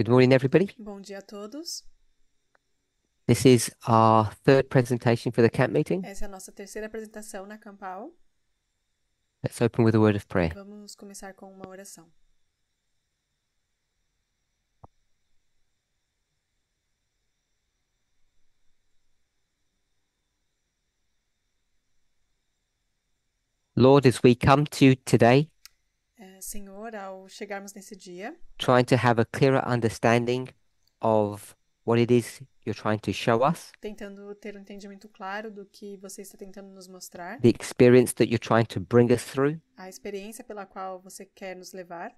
Good morning, everybody. Bom dia a todos. This is our third presentation for the camp meeting. Essa é a nossa terceira apresentação na Campal. Let's open with a word of prayer. Vamos começar com uma oração. Lord, as we come to you today, Senhor, ao chegarmos nesse dia, trying to have a clearer understanding of what it is you're trying to show us, tentando ter um entendimento claro do que você está tentando nos mostrar, the experience that you're trying to bring us through, a experiência pela qual você quer nos levar,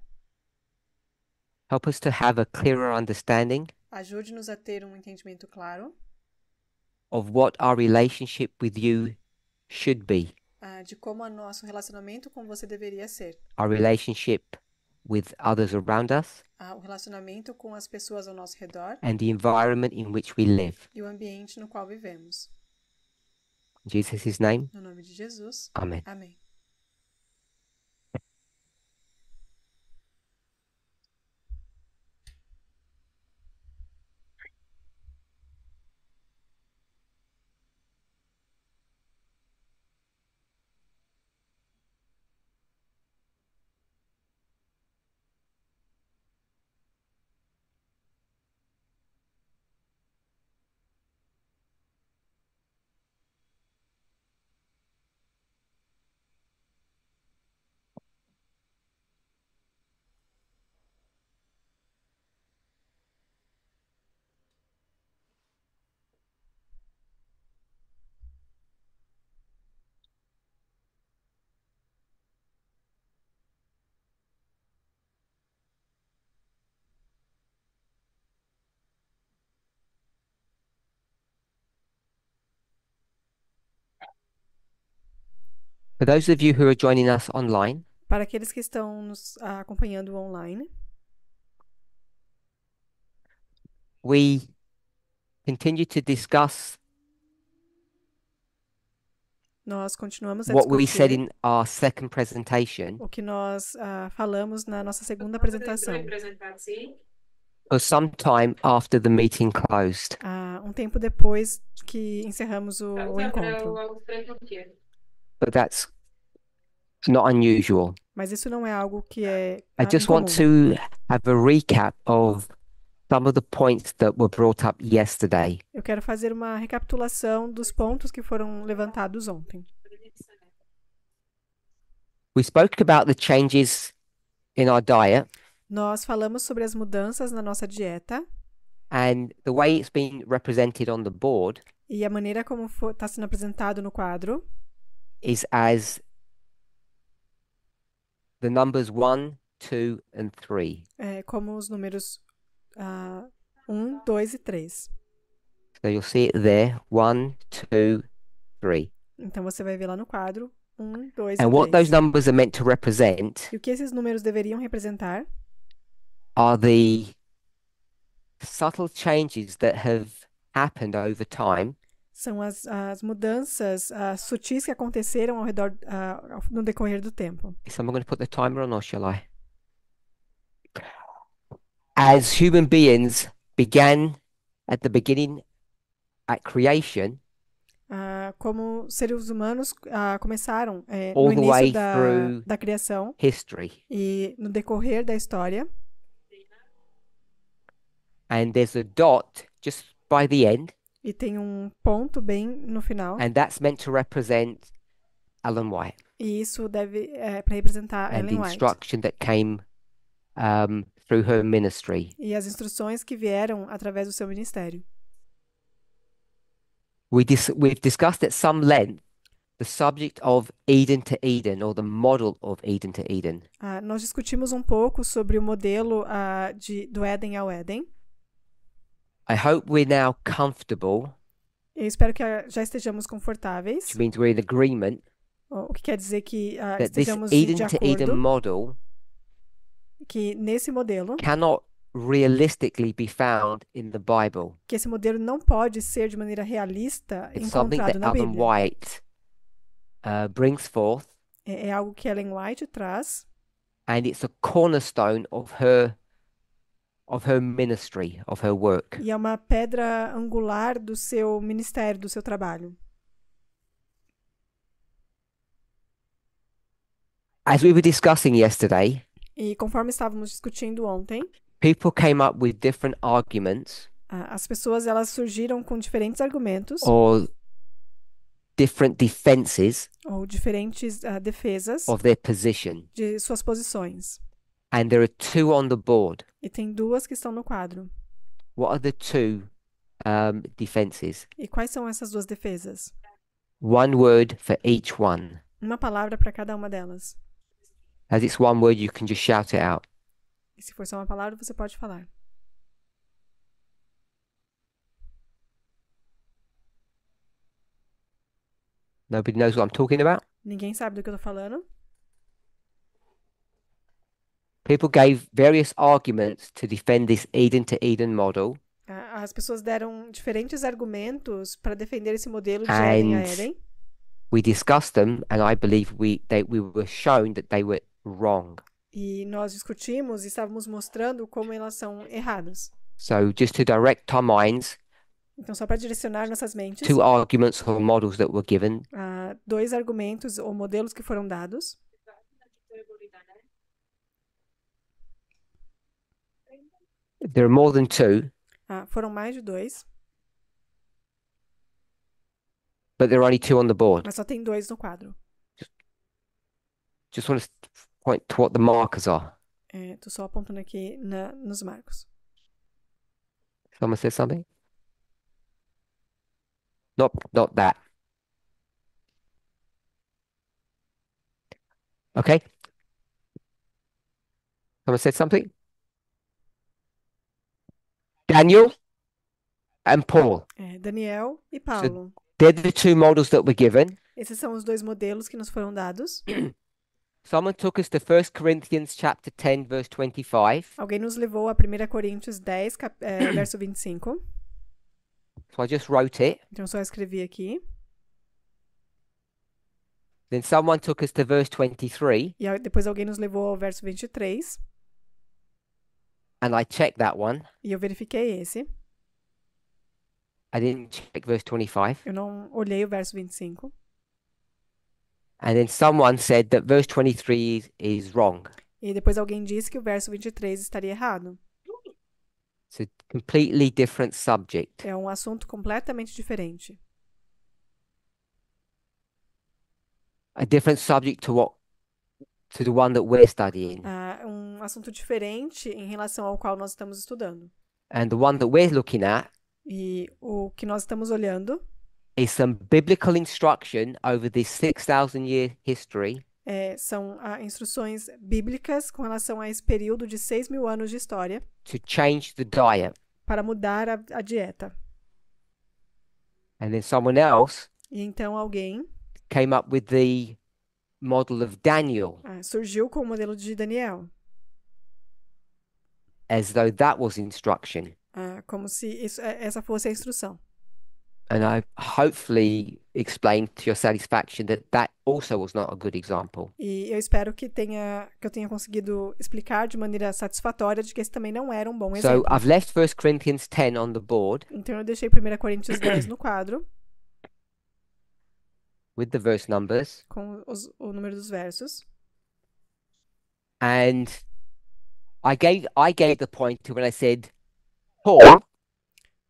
help us to have a clearer understanding ajude-nos a ter um entendimento claro of what our relationship with you should be, de como o nosso relacionamento com você deveria ser, our relationship with others around us, o relacionamento com as pessoas ao nosso redor and the environment in which we live. e o ambiente no qual vivemos. In Jesus' name, No nome de Jesus. Amen. Amém. For those of you who are joining us online, Para aqueles que estão nos acompanhando online, we continue to discuss nós continuamos a what we said discutir in our second presentation. o que nós falamos na nossa segunda apresentação, For some time after the meeting closed. um tempo depois que encerramos o encontro. But that's not unusual. Mas isso não é algo que é I just incomum. want to have a recap of some of the points that were brought up yesterday. Eu quero fazer uma recapitulação dos pontos que foram levantados ontem. We spoke about the changes in our diet Nós falamos sobre as mudanças na nossa dieta and the way it's been represented on the board e a maneira como está sendo apresentado no quadro is as the numbers 1, 2, and 3. é como os números 1, 2 e 3. So you'll see it there, 1, 2, 3. Então você vai ver lá no quadro 1, 2 And e what those 3. numbers are meant to represent E o que esses números deveriam representar are the subtle changes that have happened over time são as mudanças sutis que aconteceram ao redor no decorrer do tempo. Is someone going to put the timer on or shall I? As human beings began at the beginning at creation, Como seres humanos começaram all no the way início through da criação history. e no decorrer da história, And there's a dot just by the end, e tem um ponto bem no final, and that's meant to represent Ellen White e isso deve para representar and the Ellen White. instruction that came through her ministry. E as instruções que vieram através do seu ministério. We've discussed at some length the subject of Eden to Eden, or the model of Eden to Eden. Nós discutimos um pouco sobre o modelo do Éden ao Éden. I hope we're now comfortable, Eu espero que já estejamos confortáveis, which means we're in agreement, o que quer dizer que that this estejamos Eden de to Eden acordo model que nesse modelo, cannot realistically be found in the Bible. que esse modelo não pode ser de maneira realista It's something encontrado that na Ellen Bíblia. White brings forth, É algo que Ellen White traz and it's a cornerstone of her of her ministry, of her work. E é uma pedra angular do seu ministério, do seu trabalho. As we were discussing yesterday, E conforme estávamos discutindo ontem, people came up with different arguments as pessoas elas surgiram com diferentes argumentos or different defenses ou diferentes defesas of their position. de suas posições. And there are two on the board. E tem duas que estão no quadro. What are the two defenses? E quais são essas duas defesas? One word for each one. Uma palavra para cada uma delas. As it's one word, you can just shout it out. E se for só uma palavra, você pode falar. Nobody knows what I'm talking about? Ninguém sabe do que eu tô falando? People gave various arguments to defend this Eden to Eden model. As pessoas deram diferentes argumentos para defender esse modelo de Éden a And Éden. we discussed them, and I believe we were shown that they were wrong. E nós discutimos e estávamos mostrando como elas são erradas. So just to direct our minds, Então, só para direcionar nossas mentes, two arguments or models that were given. dois argumentos ou modelos que foram dados. There are more than two, Foram mais de dois, but there are only two on the board. mas só tem dois no quadro. Just want to point to what the markers are. Tô só apontando aqui nos marcos. Someone said something? Not that. Okay. Someone said something? Daniel and Paul. Daniel e Paulo. They're the two models that were given. Esses são os dois modelos que nos foram dados. Someone took us to 1 Corinthians chapter 10, verse 25. Alguém nos levou a 1 Coríntios 10, verso 25. So I just wrote it. Então, só escrevi aqui. Then someone took us to verse 23. E depois alguém nos levou ao verso 23. And I checked that one. E eu verifiquei esse. I didn't check verse 25. Eu não olhei o verso 25. And then someone said that verse 23 is wrong. E depois alguém disse que o verso 23 estaria errado. It's a completely different subject. É um assunto completamente diferente. A different subject to the one that we're studying. Um assunto diferente em relação ao qual nós estamos estudando. And the one that we're looking at E o que nós estamos olhando is some biblical instruction over this 6,000 year history são instruções bíblicas com relação a esse período de 6.000 anos de história to change the diet. para mudar a dieta. And then someone else E então alguém came up with the model of Daniel surgiu com o modelo de Daniel, as though that was instruction. como se essa fosse a instrução. And I hopefully explained to your satisfaction that also was not a good example. E eu espero que eu tenha conseguido explicar de maneira satisfatória de que esse também não era um bom So exemplo. I've left 1 Corinthians 10 on the board Então eu deixei 1 Coríntios 10 no quadro, with the verse numbers. com o número dos versos. And I gave the point to when I said Paul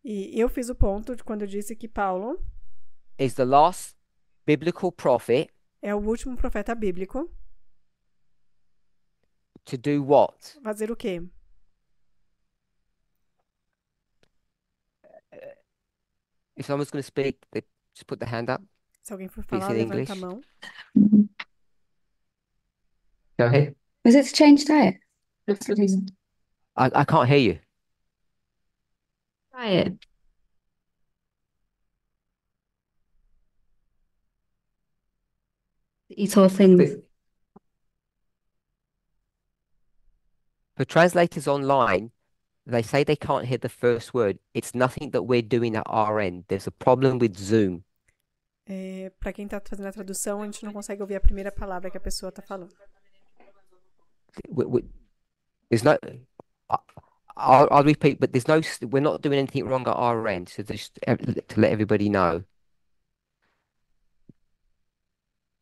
E eu fiz o ponto de quando eu disse que Paulo is the last biblical prophet é o último profeta bíblico. to do what? Fazer o quê? If someone's going to speak, they just put the hand up. Se alguém for Please falar, in levanta a English. mão. Go ahead. Was it to change diet? That's the reason. I can't hear you. Diet. Eat all things. For translators online, they say they can't hear the first word. It's nothing that we're doing at our end. There's a problem with Zoom. Para quem está fazendo a tradução, a gente não consegue ouvir a primeira palavra que a pessoa está falando. There's no. I'll repeat, but we're not doing anything wrong at our end, so just to let everybody know.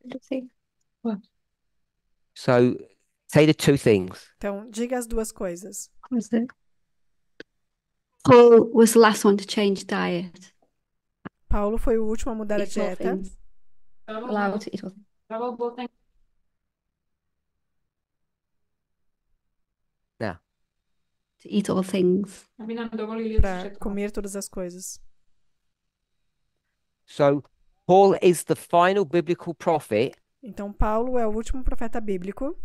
Let's see. What So say the two things. Então, diga as duas coisas. was it? Paul was the last one to change diet. Paulo foi o último a mudar a Eat all dieta. things. Allowed to eat all things. Now, To eat all things. Para comer todas as coisas. so Paul is the final biblical prophet Então, Paulo é o último profeta bíblico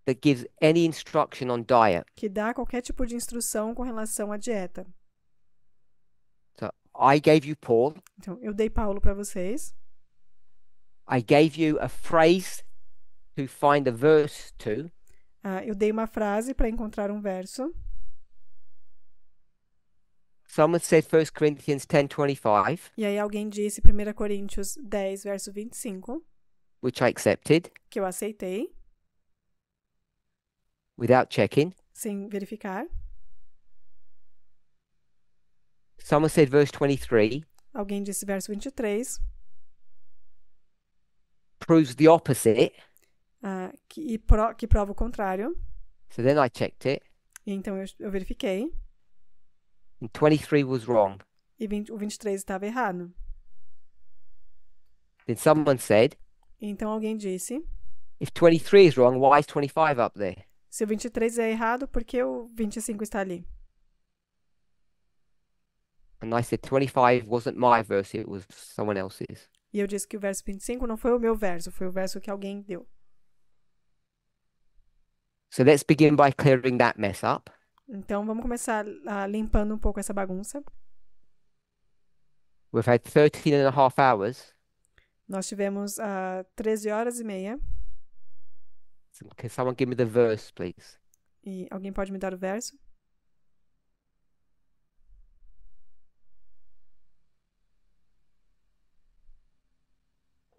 that gives any instruction on diet. que dá qualquer tipo de instrução com relação à dieta. So I gave you Paul. Então, eu dei Paulo para vocês. I gave you a phrase to find a verse to. Eu dei uma frase para encontrar um verso. Someone said 1 Corinthians 10:25, E aí alguém disse 1 Coríntios 10, verso 25, which I accepted que eu aceitei, without checking. sem verificar. Someone said verse 23 Alguém disse verso 23, proves the opposite. que prova o contrário. So then I checked it, E então eu verifiquei. and 23 was wrong. E o 23 estava errado. Then someone said, E então alguém disse, if 23 is wrong, why is 25 up there? se o 23 é errado, por que o 25 está ali? And I said 25 wasn't my verse, it was someone else's. E eu disse que o verso 25 não foi o meu verso, foi o verso que alguém deu. So let's begin by clearing that mess up. Então vamos começar limpando um pouco essa bagunça. We've had 13 and a half hours. Nós tivemos 13 horas e meia. So can someone give me the verse, please? E alguém pode me dar o verso?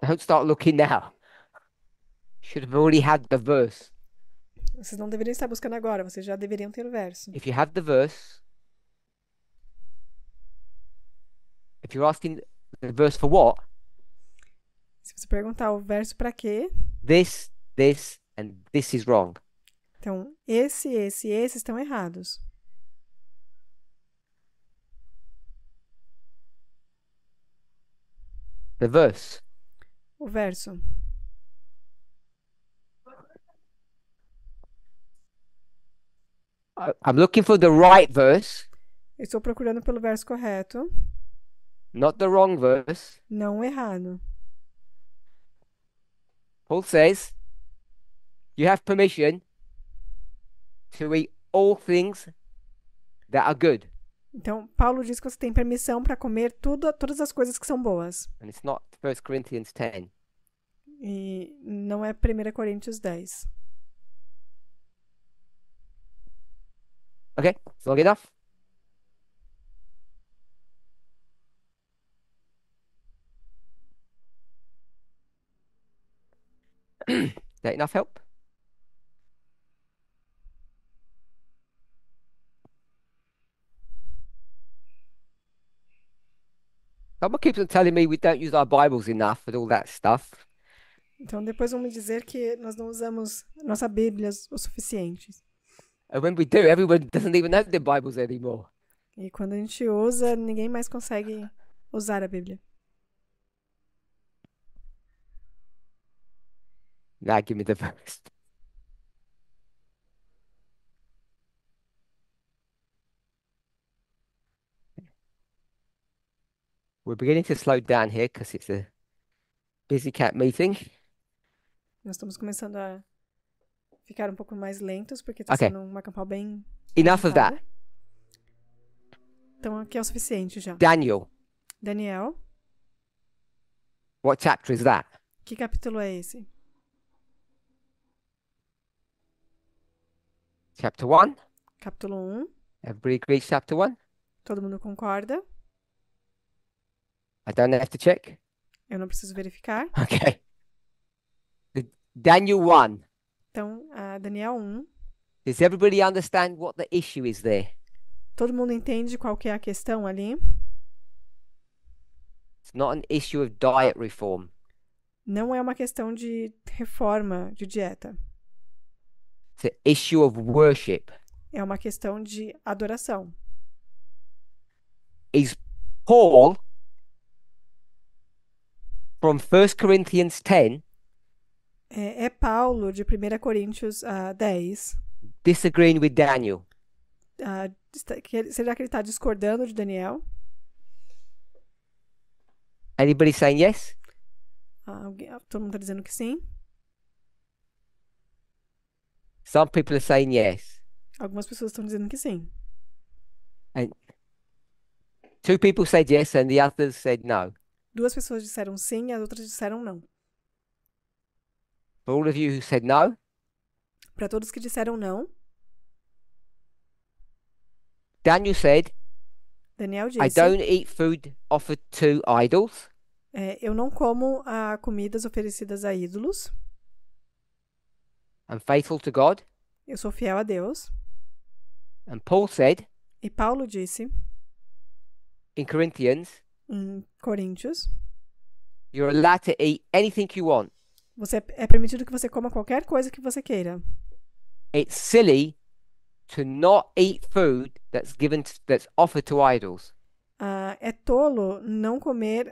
Don't start looking now. Should have already had the verse. Vocês não deveriam estar buscando agora, vocês já deveriam ter o verso. If you have the verse, if you're asking the verse for what, Se você perguntar o verso para quê, this, and this is wrong. então esse e esse estão errados. The verse. O verso. I'm looking for the right verse, Eu estou procurando pelo verso correto, not the wrong verse. não o errado. Paul says, you have permission to eat all things that are good. Então, Paulo diz que você tem permissão para comer todas as coisas que são boas. And it's not 1 Corinthians 10. E não é 1 Coríntios 10. Okay, it's long enough. Is that enough help? Someone keeps on telling me we don't use our Bibles enough and all that stuff. Então, depois vão me dizer que nós não usamos nossa Bíblia o suficiente. And when we do, everyone doesn't even have their Bibles anymore. E quando a gente usa, ninguém mais consegue usar a Bíblia. Now give me the verse. We're beginning to slow down here because it's a busy cat meeting. Nós estamos começando a ficar um pouco mais lentos, porque está Ok. sendo uma campanha bem Enough of agitada. that. Então, aqui é o suficiente já. Daniel, Daniel, what chapter is that? que capítulo é esse? Chapter 1? Capítulo 1. Everybody agrees chapter 1? Todo mundo concorda? I don't have to check. Eu não preciso verificar. Okay. Daniel 1. Então, Daniel 1. Does everybody understand what the issue is there? Todo mundo entende qual que é a questão ali? It's not an issue of diet reform. Não é uma questão de reforma de dieta. It's an issue of worship. É uma questão de adoração. Is Paul from 1 Corinthians 10 É Paulo, de 1 Coríntios 10. disagreeing with Daniel? Será que ele está discordando de Daniel? Anybody saying yes? Todo mundo está dizendo que sim. Some people are saying yes. Algumas pessoas estão dizendo que sim. And two people said yes and the others said no. Duas pessoas disseram sim e as outras disseram não. For all of you who said no, Para todos que disseram não, Daniel said, Daniel I disse: don't eat food offered to idols. Eu não como comidas oferecidas a ídolos. I'm faithful to God. Eu sou fiel a Deus. And Paul said E Paulo disse in Corinthians, em Coríntios: you're allowed to eat anything you want. é permitido que você coma qualquer coisa que você queira. It's silly to not eat food that's offered to idols. É tolo não comer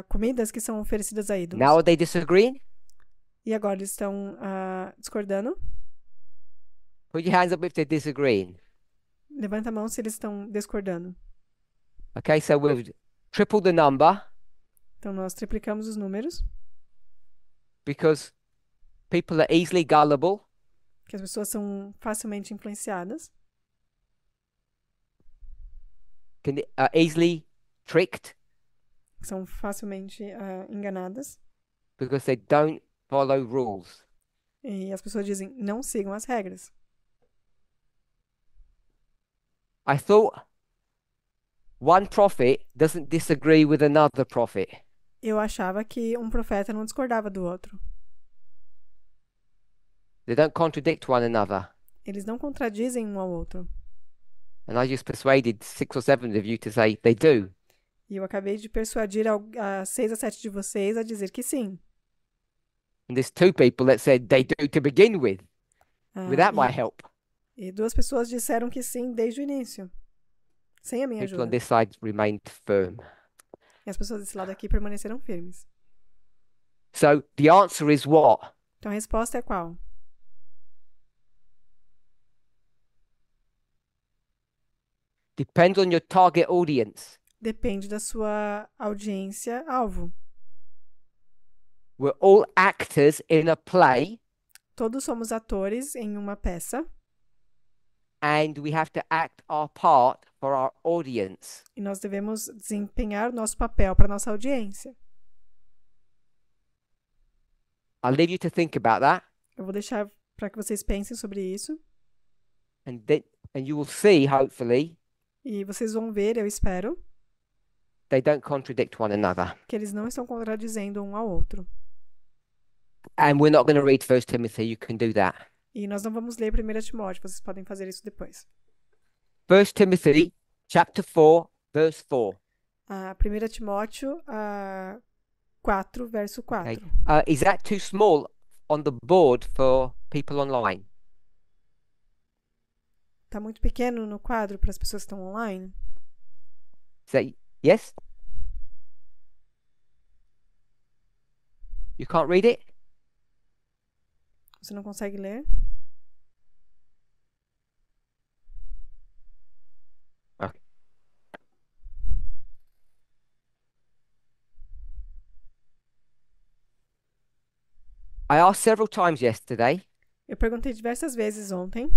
comidas que são oferecidas a ídolos. Now are they disagreeing? E agora eles estão discordando? Put your hands up if they're disagreeing. Levanta a mão se eles estão discordando. Okay, so we've tripled the number Então nós triplicamos os números, because people are easily gullible. que as pessoas são facilmente influenciadas, Are easily tricked são facilmente enganadas. because they don't follow rules. E as pessoas dizem: não sigam as regras. I thought one prophet doesn't disagree with another prophet. Eu achava que um profeta não discordava do outro. They don't contradict one another. Eles não contradizem um ao outro. And I just persuaded 6 or 7 of you to say they do. E eu acabei de persuadir 6 a 7 de vocês a dizer que sim. And there's 2 people that said they do to begin with, without my help. E 2 pessoas disseram que sim desde o início, sem a minha People on ajuda. this side remained firm. E as pessoas desse lado aqui permaneceram firmes. So the answer is what? Então a resposta é qual? Depends on your target audience. Depende da sua audiência alvo. We're all actors in a play, Todos somos atores em uma peça and we have to act our part for our audience. e nós devemos desempenhar o nosso papel para nossa audiência. I'll leave you to think about that, Eu vou deixar para que vocês pensem sobre isso and you will see, hopefully, e vocês vão ver, eu espero, they don't contradict one another. que eles não estão contradizendo um ao outro. And we're not going to read 1 Timothy, you can do that. E nós não vamos ler 1 Timóteo, vocês podem fazer isso depois. 1 Timothy chapter 4, verse 4. 1 Timóteo 4, verso 4. Okay. Is that too small on the board for people online? Tá muito pequeno no quadro para as pessoas que estão online? Is that yes? You can't read it? Você não consegue ler? Okay. I asked several times yesterday, Eu perguntei diversas vezes ontem.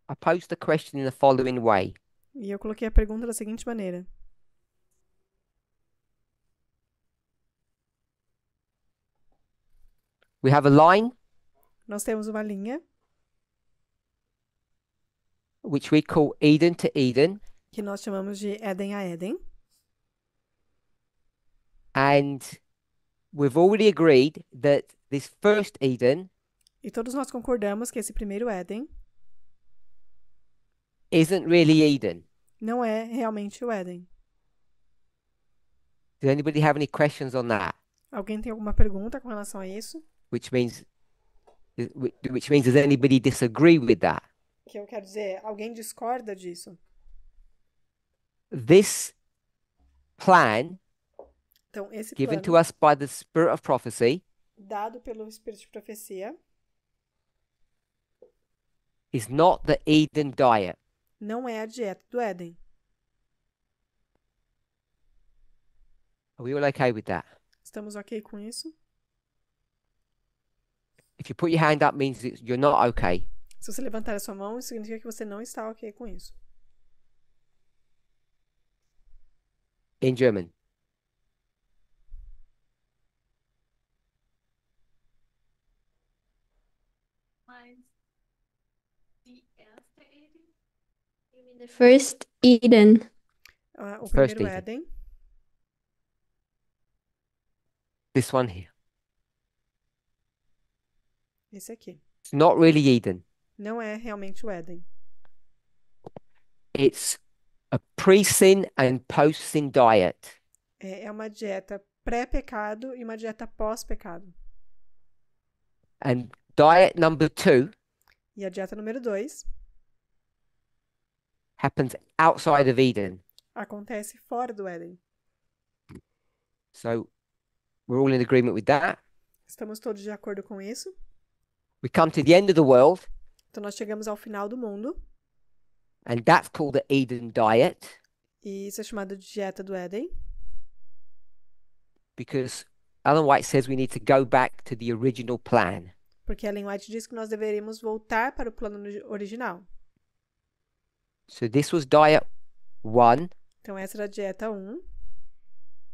I posed the question in the following way. E eu coloquei a pergunta da seguinte maneira: We have a line nós temos uma linha which we call Eden to Eden, que nós chamamos de Éden a Éden, and we've already agreed that this first Eden E todos nós concordamos que esse primeiro Éden isn't really Eden. não é realmente o Éden. Does anybody have any questions on that? Alguém tem alguma pergunta com relação a isso? Which means does anybody disagree with that? Que eu quero dizer, alguém discorda disso? This plan Então, esse given to plano us by the Spirit of prophecy dado pelo Espírito de profecia is not the Eden diet. não é a dieta do Éden. Are we all okay with that? Estamos ok com isso? If you put your hand up means that you're not okay. Se você levantar a sua mão, isso significa que você não está ok com isso. In German. The first Eden. O First primeiro Eden. Éden, This one here. esse aqui, It's not really Eden. não é realmente o Éden. It's a pre-sin and post-sin diet. É uma dieta pré-pecado e uma dieta pós-pecado. And diet number 2 E a dieta número 2 happens outside of Eden. acontece fora do Éden. So we're all in agreement with that. Estamos todos de acordo com isso? We come to the end of the world, Então nós chegamos ao final do mundo, and that's called the Eden diet e isso é chamado de dieta do Éden, because Ellen White says we need to go back to the original plan. porque Ellen White diz que nós deveríamos voltar para o plano original. So this was diet 1. Então essa era a dieta 1,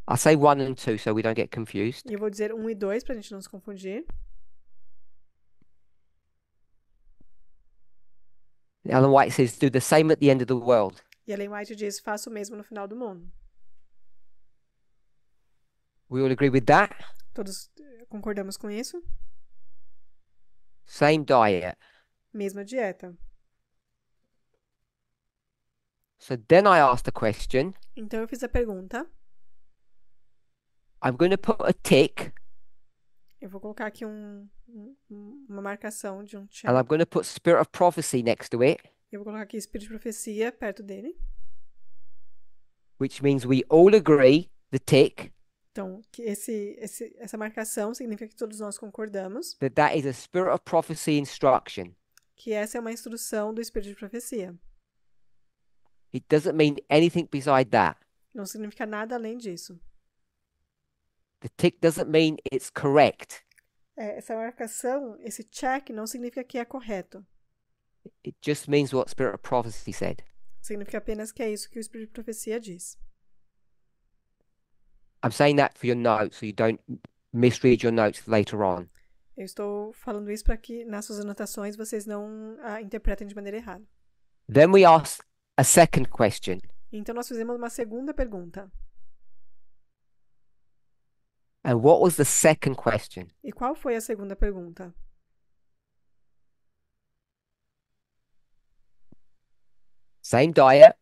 I'll say 1 and 2 so we don't get confused. e eu vou dizer 1 e 2 para a gente não se confundir. Ellen White says do the same at the end of the world. E Ellen White diz, faça o mesmo no final do mundo. We all agree with that? Todos concordamos com isso? Same diet. Mesma dieta. So then I asked the question, Então eu fiz a pergunta, I'm going to put a tick eu vou colocar aqui uma marcação de um check. and I'm going to put Spirit of Prophecy next to it, Eu vou colocar aqui Espírito de Profecia perto dele. which means we all agree, the tick, Então, que essa marcação significa que todos nós concordamos that that is a Spirit of Prophecy instruction. que essa é uma instrução do Espírito de Profecia. It doesn't mean anything beside that. Não significa nada além disso. The tick doesn't mean it's correct. Essa marcação, esse check, não significa que é correto. It just means what Spirit of Prophecy said. Significa apenas que é isso que o Espírito de Profecia diz. I'm saying that for your notes so you don't misread your notes later on. Eu estou falando isso para que nas suas anotações vocês não interpretem de maneira errada. Then we ask a second question. Então nós fizemos uma segunda pergunta. And what was the second question? E qual foi a segunda pergunta? Same diet,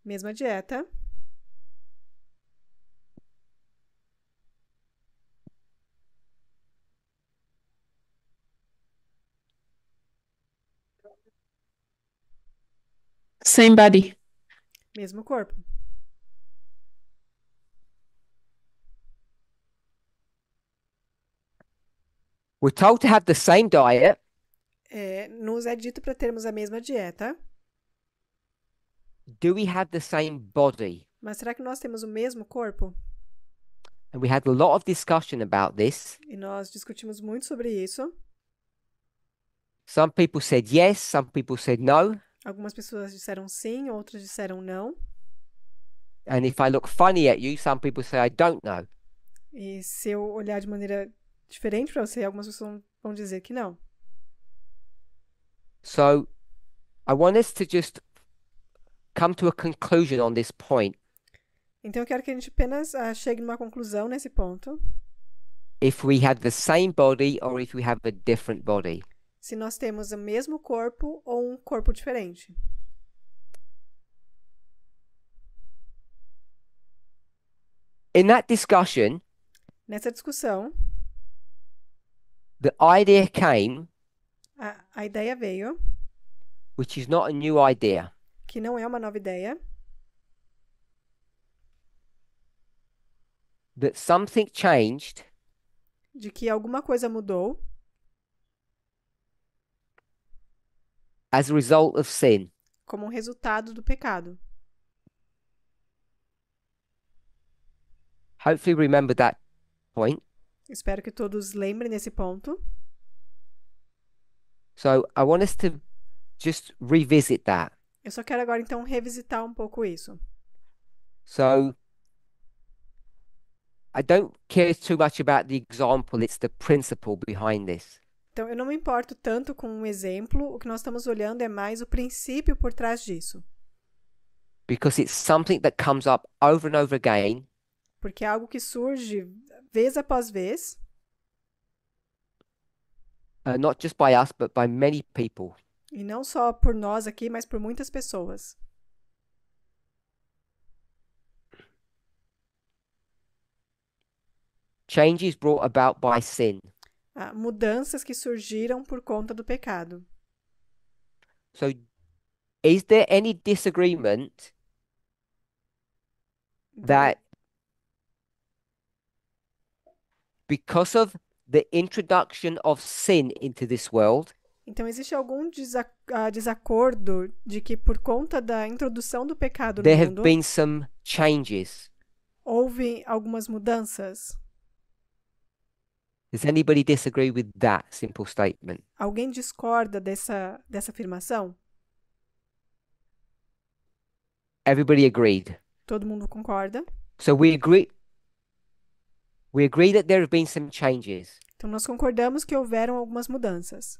Mesma dieta, Same body. mesmo corpo. we're told to have the same diet, Nos é dito para termos a mesma dieta, do we have the same body? mas será que nós temos o mesmo corpo? And we had a lot of discussion about this. E nós discutimos muito sobre isso. Some people said yes, some people said no. Algumas pessoas disseram sim, outras disseram não. And if I look funny at you, some people say I don't know. E se eu olhar de maneira diferente para você, algumas pessoas vão dizer que não. So I want us to just come to a conclusion on this point. Então eu quero que a gente apenas chegue numa conclusão nesse ponto. if we have the same body or if we have a different body. Se nós temos o mesmo corpo ou um corpo diferente. In that discussion, Nessa discussão, the idea came, a ideia veio, which is not a new idea, que não é uma nova ideia, that something changed de que alguma coisa mudou as a result of sin. como um resultado do pecado. Hopefully remember that point. Espero que todos lembrem desse ponto. So I want us to just revisit that. Eu só quero agora, então, revisitar um pouco isso. So I don't care too much about the example, it's the principle behind this. Então, eu não me importo tanto com um exemplo, o que nós estamos olhando é mais o princípio por trás disso. Because it's something that comes up over and over again, Porque é algo que surge vez após vez, not just by us, but by many people. e não só por nós aqui, mas por muitas pessoas. Changes brought about by sin. Mudanças que surgiram por conta do pecado. So is there any disagreement that because of the introduction of sin into this world, Então, existe algum desacordo de que por conta da introdução do pecado no there have mundo, been some changes? houve algumas mudanças? Does anybody disagree with that simple statement? Alguém discorda dessa afirmação? Everybody agreed. Todo mundo concorda? So we agree that there have been some changes. Então, nós concordamos que houveram algumas mudanças.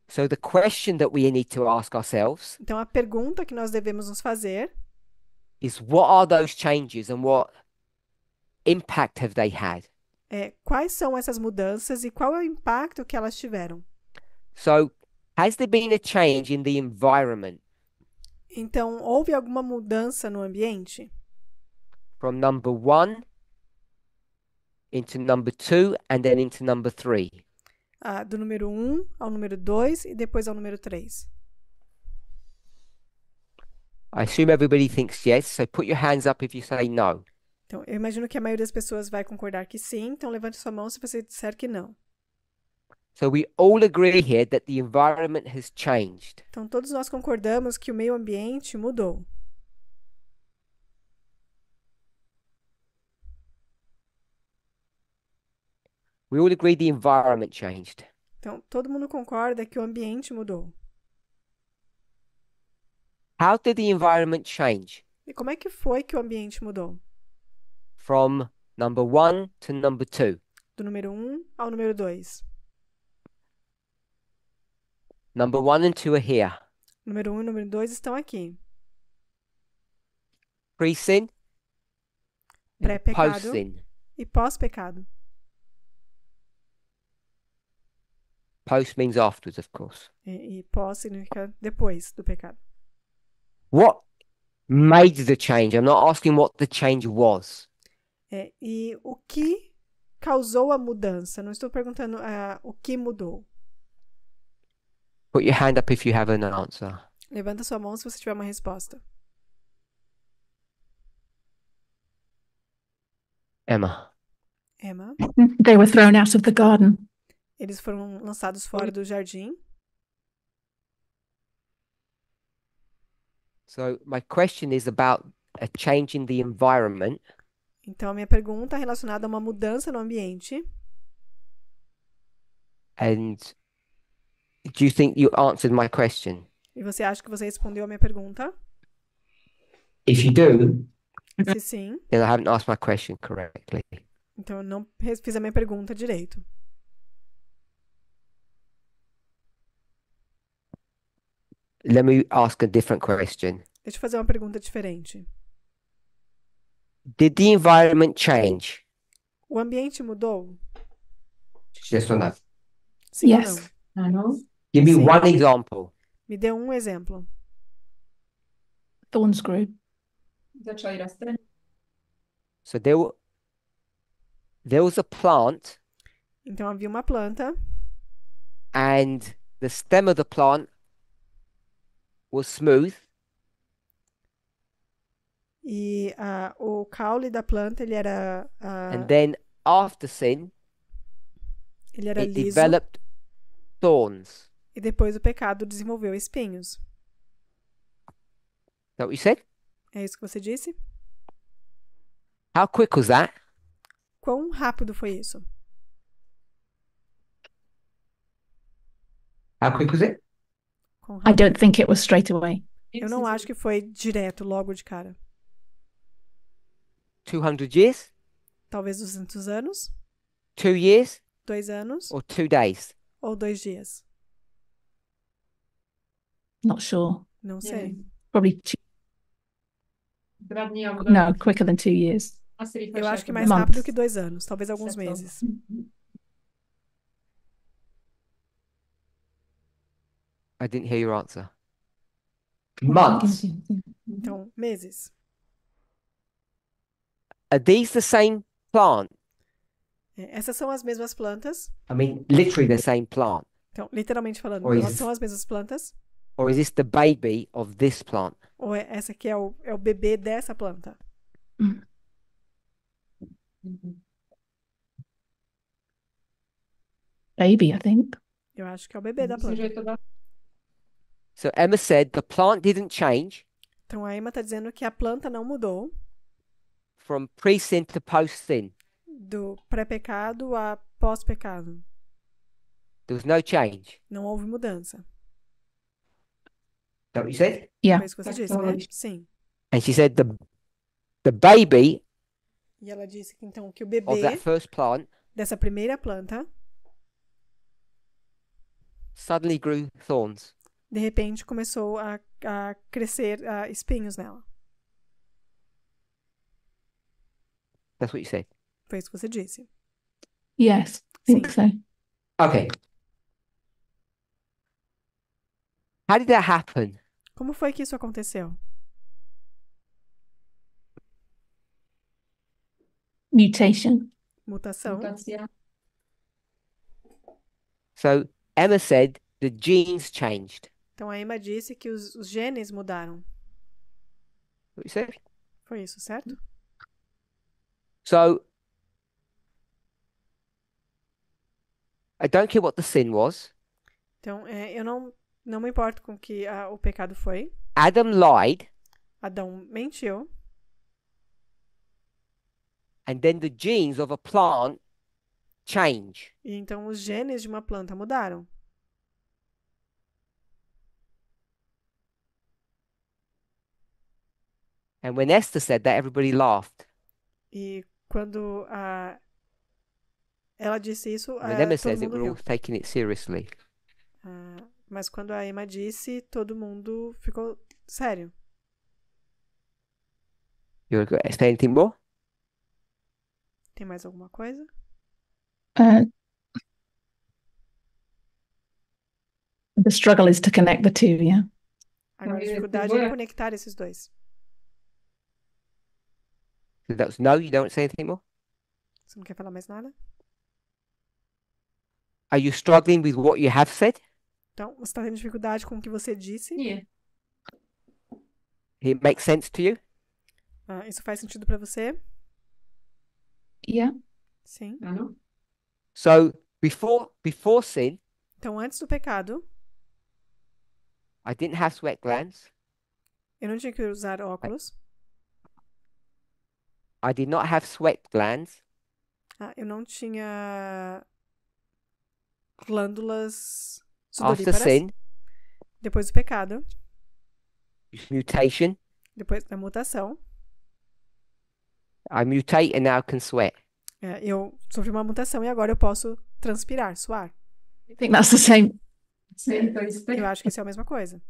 So the question that we need to ask ourselves Então, a pergunta que nós devemos nos fazer is, what are those changes and what impact have they had? é quais são essas mudanças e qual é o impacto que elas tiveram. So has there been a change in the environment Então, houve alguma mudança no ambiente? from number 1 into number 2 and then into number 3? Do número 1 ao número 2 e depois ao número 3. I assume everybody thinks yes, so put your hands up if you say no. Então, eu imagino que a maioria das pessoas vai concordar que sim, então levante sua mão se você disser que não. So we all agree here that the environment has changed. Então, todos nós concordamos que o meio ambiente mudou. We all agree the environment changed. Então, todo mundo concorda que o ambiente mudou. How did the environment change E como é que foi que o ambiente mudou? from number 1 to number 2? Do número 1 ao número 2. Number 1 and 2 are here. Número 1 e número 2 estão aqui. Pre-sin, Pré-pecado post-sin. e pós-pecado. Post means afterwards, of course. E pós significa depois do pecado. What made the change? I'm not asking what the change was. E o que causou a mudança? Não estou perguntando o que mudou. Put your hand up if you have an answer. Levanta sua mão se você tiver uma resposta. Emma. Emma, They were thrown out of the garden. eles foram lançados fora do jardim. So my question is about a change in the environment. Então, a minha pergunta é relacionada a uma mudança no ambiente. And do you think you answered my question? E você acha que você respondeu a minha pergunta? If you do, Se sim, then I haven't asked my question correctly. então eu não fiz a minha pergunta direito. Let me ask a different question. Deixa eu fazer uma pergunta diferente. Did the environment change O ambiente mudou Yes or no? Sim ou Yes. não? Give me Sim. one example. Me dê um exemplo. Thorns grew. So there was a plant, Então havia uma planta and the stem of the plant was smooth, e o caule da planta and then after sin, ele era it liso, developed thorns. e depois o pecado desenvolveu espinhos. Is that what you said? É isso que você disse? How quick was that? Quão rápido foi isso? How quick was it? Quão I rápido? don't think it was straight away. Eu não acho que foi direto, logo de cara. 200 years? Talvez 200 anos, 2 years? 2 anos Or 2 days? ou 2 dias. Not sure. Não sei. Probably no, quicker than 2 years. Eu acho que mais Months. rápido que 2 anos, talvez alguns meses. I didn't hear your answer. Months. Então, meses. Are these the same plant? Essas são as mesmas plantas. I mean, literally the same plant. Então, literalmente falando, Oi. elas são as mesmas plantas. Or is this the baby of this plant? Ou essa aqui é o bebê dessa planta? Baby, I think. Eu acho que é o bebê da planta. So Emma said the plant didn't change Então, a Emma está dizendo que a planta não mudou from pre-sin to post-sin. do pré-pecado a pós-pecado. There was no change. Não houve mudança. Is that what you said? Yeah. Foi isso que você disse, né? Sim. And she said the baby E ela disse que então que o of bebê that first plant dessa primeira planta, suddenly grew thorns. de repente começou a crescer espinhos nela. That's what you said. Foi isso que você disse. Yes, I think so. Okay. How did that happen? Como foi que isso aconteceu? Mutation. Mutação. So Emma said the genes changed. Então a Emma disse que os genes mudaram. What you said? Foi isso, certo? So I don't care what the sin was. Então eu não me importo com que o pecado foi. Adam lied, Adão mentiu. and then the genes of a plant change. E então os genes de uma planta mudaram. And when Esther said that, everybody laughed. E quando ela disse isso, When Emma todo says it, mundo we're all riu. taking it seriously. Mas quando a Emma disse, todo mundo ficou sério. You want to say anything more? Tem mais alguma coisa? The struggle is to connect the two, yeah. Agora, a dificuldade é conectar esses dois. So that was no, you don't say anything more? Você não quer falar mais nada? Are you struggling with what you have said? Então, você está tendo dificuldade com o que você disse? It makes sense to you? Isso faz sentido para você? Yeah. Sim. So before sin, Então, antes do pecado, I didn't have sweat glands. eu não tinha que usar óculos. I did not have sweat glands. Eu não tinha glândulas After sudoríparas. sin, Depois do pecado, mutation. depois da mutação, I mutate and now can sweat. eu sofri uma mutação e agora eu posso transpirar, suar. I think that's the same. Eu acho que isso é a mesma coisa.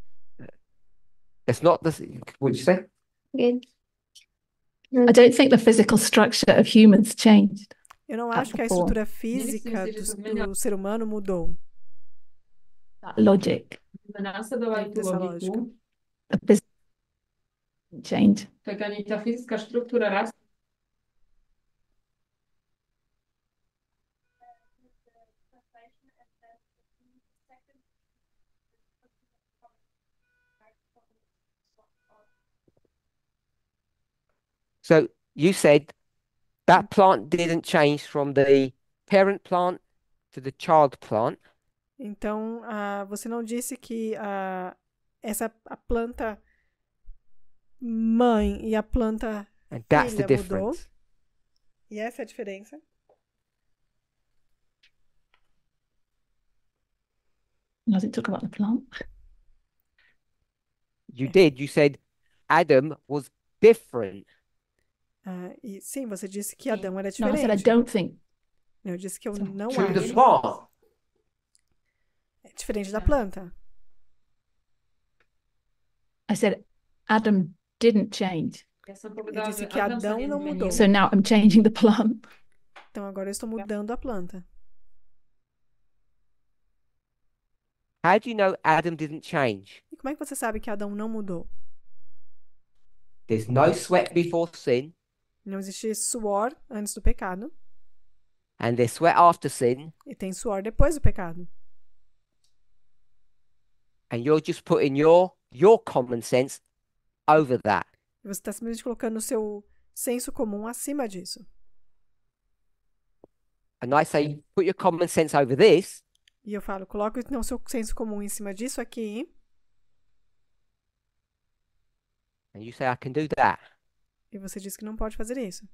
That's not the. What you say? Good. I don't think the physical structure of humans changed. Eu não at acho que a before. estrutura física do ser humano mudou That logic, dentro dessa lógica. the physics didn't change. ta fizyka, struktura raz. So you said that plant didn't change from the parent plant to the child plant. Então, você não disse que a planta mãe e a planta And that's the filha mudou. difference. E essa é a diferença. Does it talk about the plant? You did. You said Adam was different. E sim, você disse que Adão era No, I said I diferente. don't think. Eu disse que eu não To the acho. plant. É diferente da planta. I said Adam didn't change. Eu disse que Adão não mudou. So now I'm changing the plant. Então agora eu estou mudando a planta. How do you know Adam didn't change? E como é que você sabe que Adão não mudou? There's no sweat before sin, Não existe suor antes do pecado and there's sweat after sin, e tem suor depois do pecado. and you're just putting your common sense over that. E você está simplesmente colocando o seu senso comum acima disso. And I say, put your common sense over this, E eu falo, coloque então o seu senso comum em cima disso aqui. and you say, I can do that. E você diz que não pode fazer isso.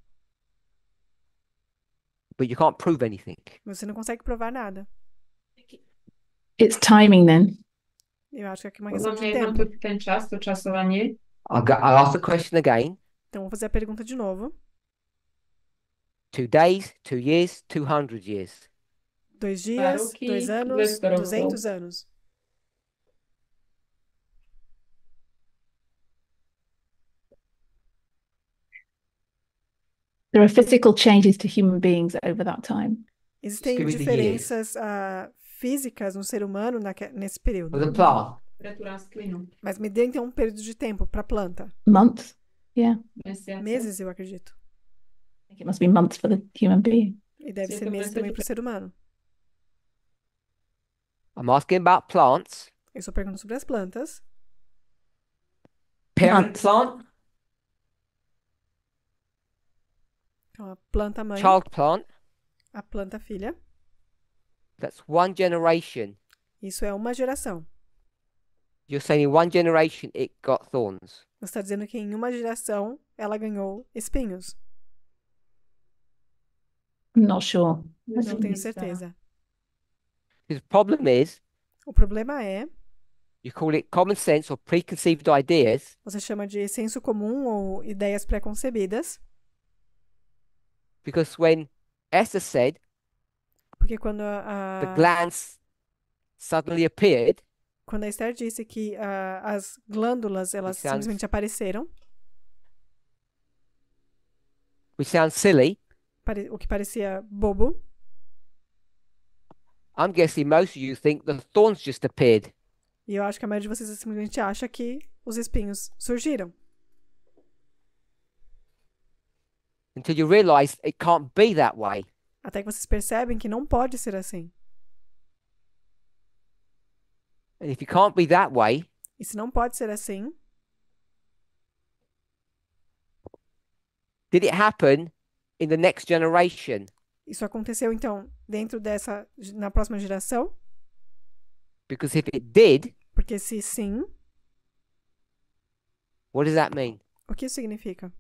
But you can't prove anything. Você não consegue provar nada. It's timing then. Eu acho que aqui é uma Podľa questão mňa de je tempo. to ten čas, to časovanie. I ask the question again. Então, vou fazer a pergunta de novo. 2 days, 2 years, 200 years. 2 dias, roky, 2 anos, 200 rokov. 200 anos. There are physical changes to human beings over that time. Existem Just give me the diferenças físicas no ser humano nesse período. For the plant, Temperatura rastlinu. Mas me dê então um período de tempo para a planta. Months. Yeah. Mesiace. Meses, eu acredito. I think it must be months for the human being. E deve Sim, ser eu meses pensei também que- para o ser humano. I'm asking about plants. Eu só pergunto sobre as plantas. Parent plant, Então, a planta mãe, child plant. a planta filha. That's one generation. Isso é uma geração. You're saying in one generation it got thorns. Você está dizendo que em uma geração ela ganhou espinhos. I'm not sure. Não tenho certeza. The problem is, O problema é, you call it common sense or preconceived ideas, você chama de senso comum ou ideias pré-concebidas, because when Esther said porque quando the glands suddenly appeared, quando a Esther disse que as glândulas elas It sounds- simplesmente apareceram, which sounds silly, o que parecia bobo, I'm guessing most of you think the thorns just appeared. e eu acho que a maioria de vocês simplesmente acha que os espinhos surgiram. Until you realize it can't be that way. Até que vocês percebem que não pode ser assim. And if it can't be that way, E se não pode ser assim, did it happen in the next generation? isso aconteceu então dentro na próxima geração? Because if it did, Porque se sim, what does that mean? o que isso significa?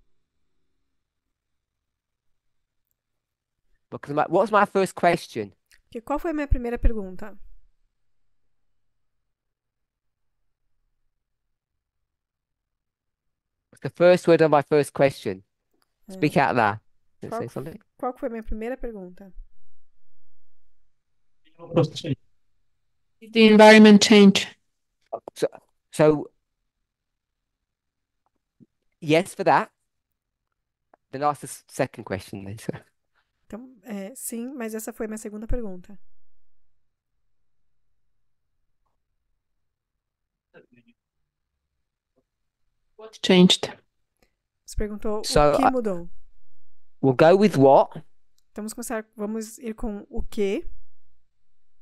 Because what was my first question? Porque qual foi a minha primeira pergunta? What's the first word of my first question? É, Speak out loud. Did I say Qual- something? Qual que foi a minha primeira pergunta? Did the environment change? So yes for that. Then ask the second question then. So, Então, sim, mas essa foi minha segunda pergunta. What changed? Você perguntou So o que mudou. we'll go with what, Então, vamos ir com o que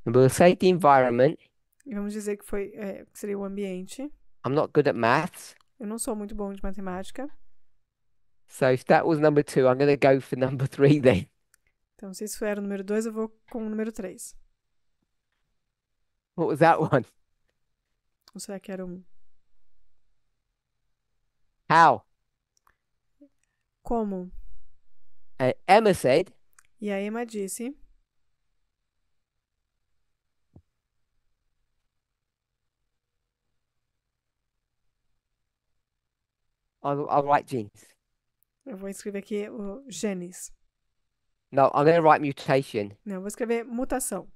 and we'll say the environment. e vamos dizer que que seria o ambiente. I'm not good at maths, Eu não sou muito bom de matemática. so if that was number two, I'm going to go for number three then. Então, se isso era o número 2, eu vou com o número 3. What was that one? Ou será que era um How? como? Emma said, E a Emma disse, I'll write genes. eu vou escrever aqui o genes. No, I'm going to write mutation Não, eu vou escrever mutação.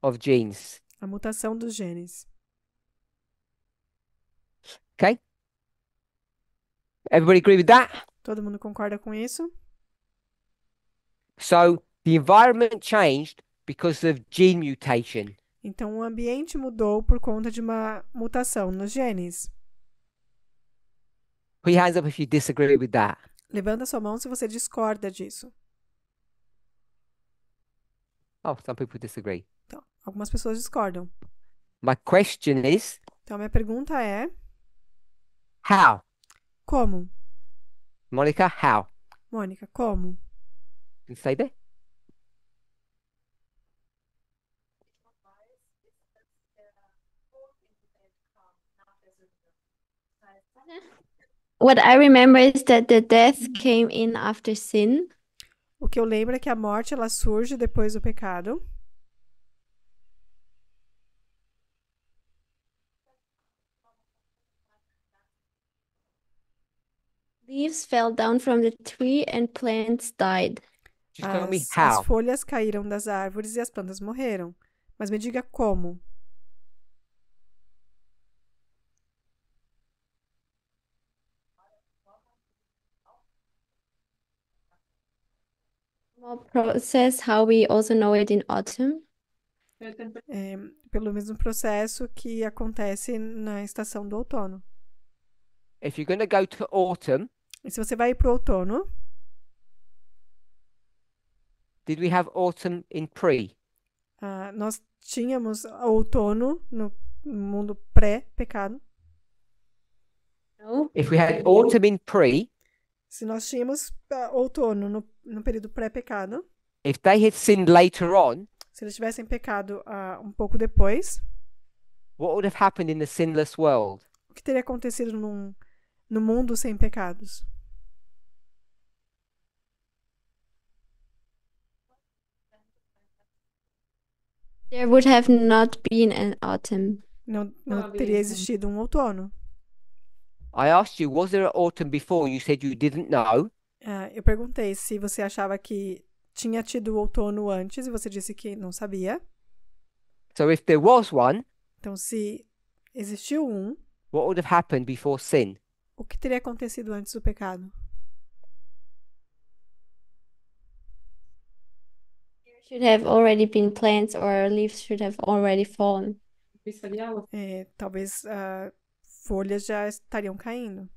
of genes. A mutação dos genes. Okay? Everybody agree with that? Todo mundo concorda com isso? So the environment changed because of gene mutation. Então, o ambiente mudou por conta de uma mutação nos genes. Put your hands up if you disagree with that. Levanta sua mão se você discorda disso. Oh, some people disagree. Então, algumas pessoas discordam. My question is, Então, minha pergunta é: how? como? Monica, how? Mônica, como? You can say that. What I remember is that the death came in after sin. O que eu lembro é que a morte ela surge depois do pecado. Leaves fell down from the tree and plants died. Just tell me As how. folhas caíram das árvores e as plantas morreram. Mas me diga como. Small process, how we also know it in autumn. Pelo mesmo processo que acontece na estação do outono. If you're going to go to autumn, E se você vai para o outono, did we have autumn in pre? nós tínhamos outono no mundo pré-pecado. No? If we had autumn in pre, Se nós tínhamos outono no período pré-pecado, if they had sinned later on, se eles tivessem pecado um pouco depois, what would have happened in the sinless world? o que teria acontecido no mundo sem pecados? There would have not been an autumn. Não teria existido um outono. I asked you, was there an autumn before? You said you didn't know. Eu perguntei se você achava que tinha tido outono antes e você disse que não sabia. So if there was one, Então, se existiu what would have happened before sin? o que teria acontecido antes do pecado? There should have already been plants or leaves should have already fallen. Talvez folhas já estariam caindo.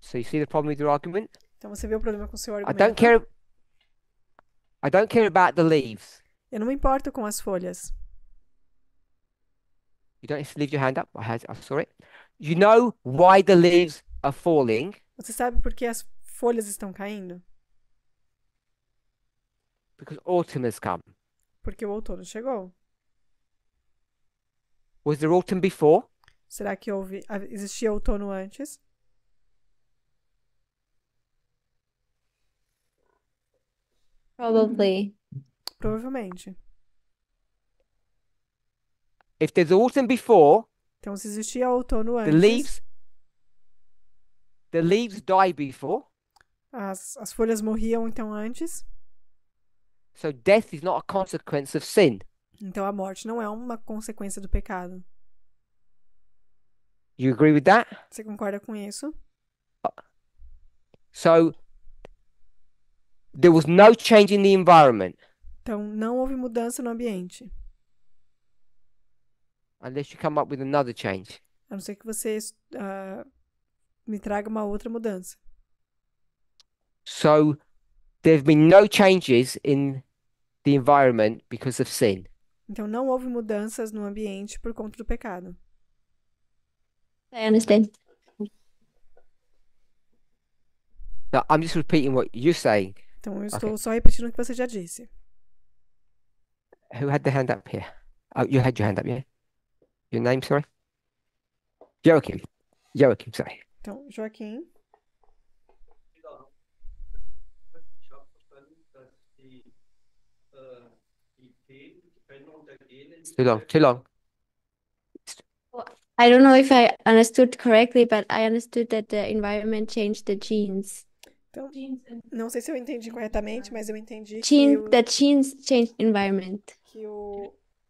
So you see the problem with your argument? Então, você vê o problema com o seu I argumento. don't care about the leaves. Eu não me importo com as folhas. You don't have to leave your hand up. I saw it. You know why the leaves are falling? Você sabe por que as folhas estão caindo? Because autumn has come. Porque o outono chegou. Was there autumn before? Será que existia outono antes? Probably. Provavelmente. If there's autumn before, Então, se existia outono the antes, leaves die before. as folhas morriam então antes. So death is not a consequence of sin. Então, a morte não é uma consequência do pecado. You agree with that? Você concorda com isso? So there was no change in the environment Então, não houve mudança no ambiente. unless you come up with another change. A não ser que você me traga uma outra mudança. So there have been no changes in the environment because of sin. Então, não houve mudanças no ambiente por conta do pecado. I understand. Now, I'm just repeating what you're saying. Então, eu estou Ok. só repetindo o que você já disse. Who had the hand up here? Oh, you had your hand up, yeah? Your name, sorry? Joachim. Joachim, sorry. Então, Joaquim, Ich habe verstanden, dass die Trennung der Gene Too long, too long. I don't know if I understood correctly, but I understood that the environment changed the genes. então, não sei se eu entendi corretamente, mas eu entendi The genes changed environment. que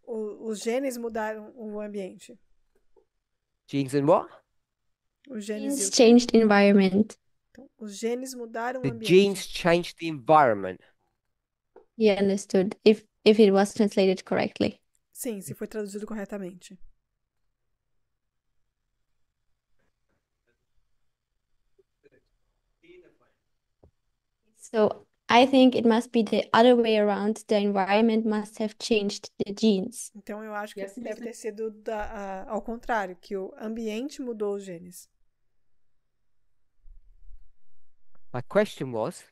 os genes mudaram o ambiente. Genes and what? Os genes, Genes changed environment. então, os genes mudaram o The ambiente. genes changed the environment. Yeah, understood. If it was translated correctly. Sim, se foi traduzido corretamente. So I think it must be the other way around. The environment must have changed the genes. Então, eu acho que deve ter sido ao contrário, que o ambiente mudou os genes. My question was,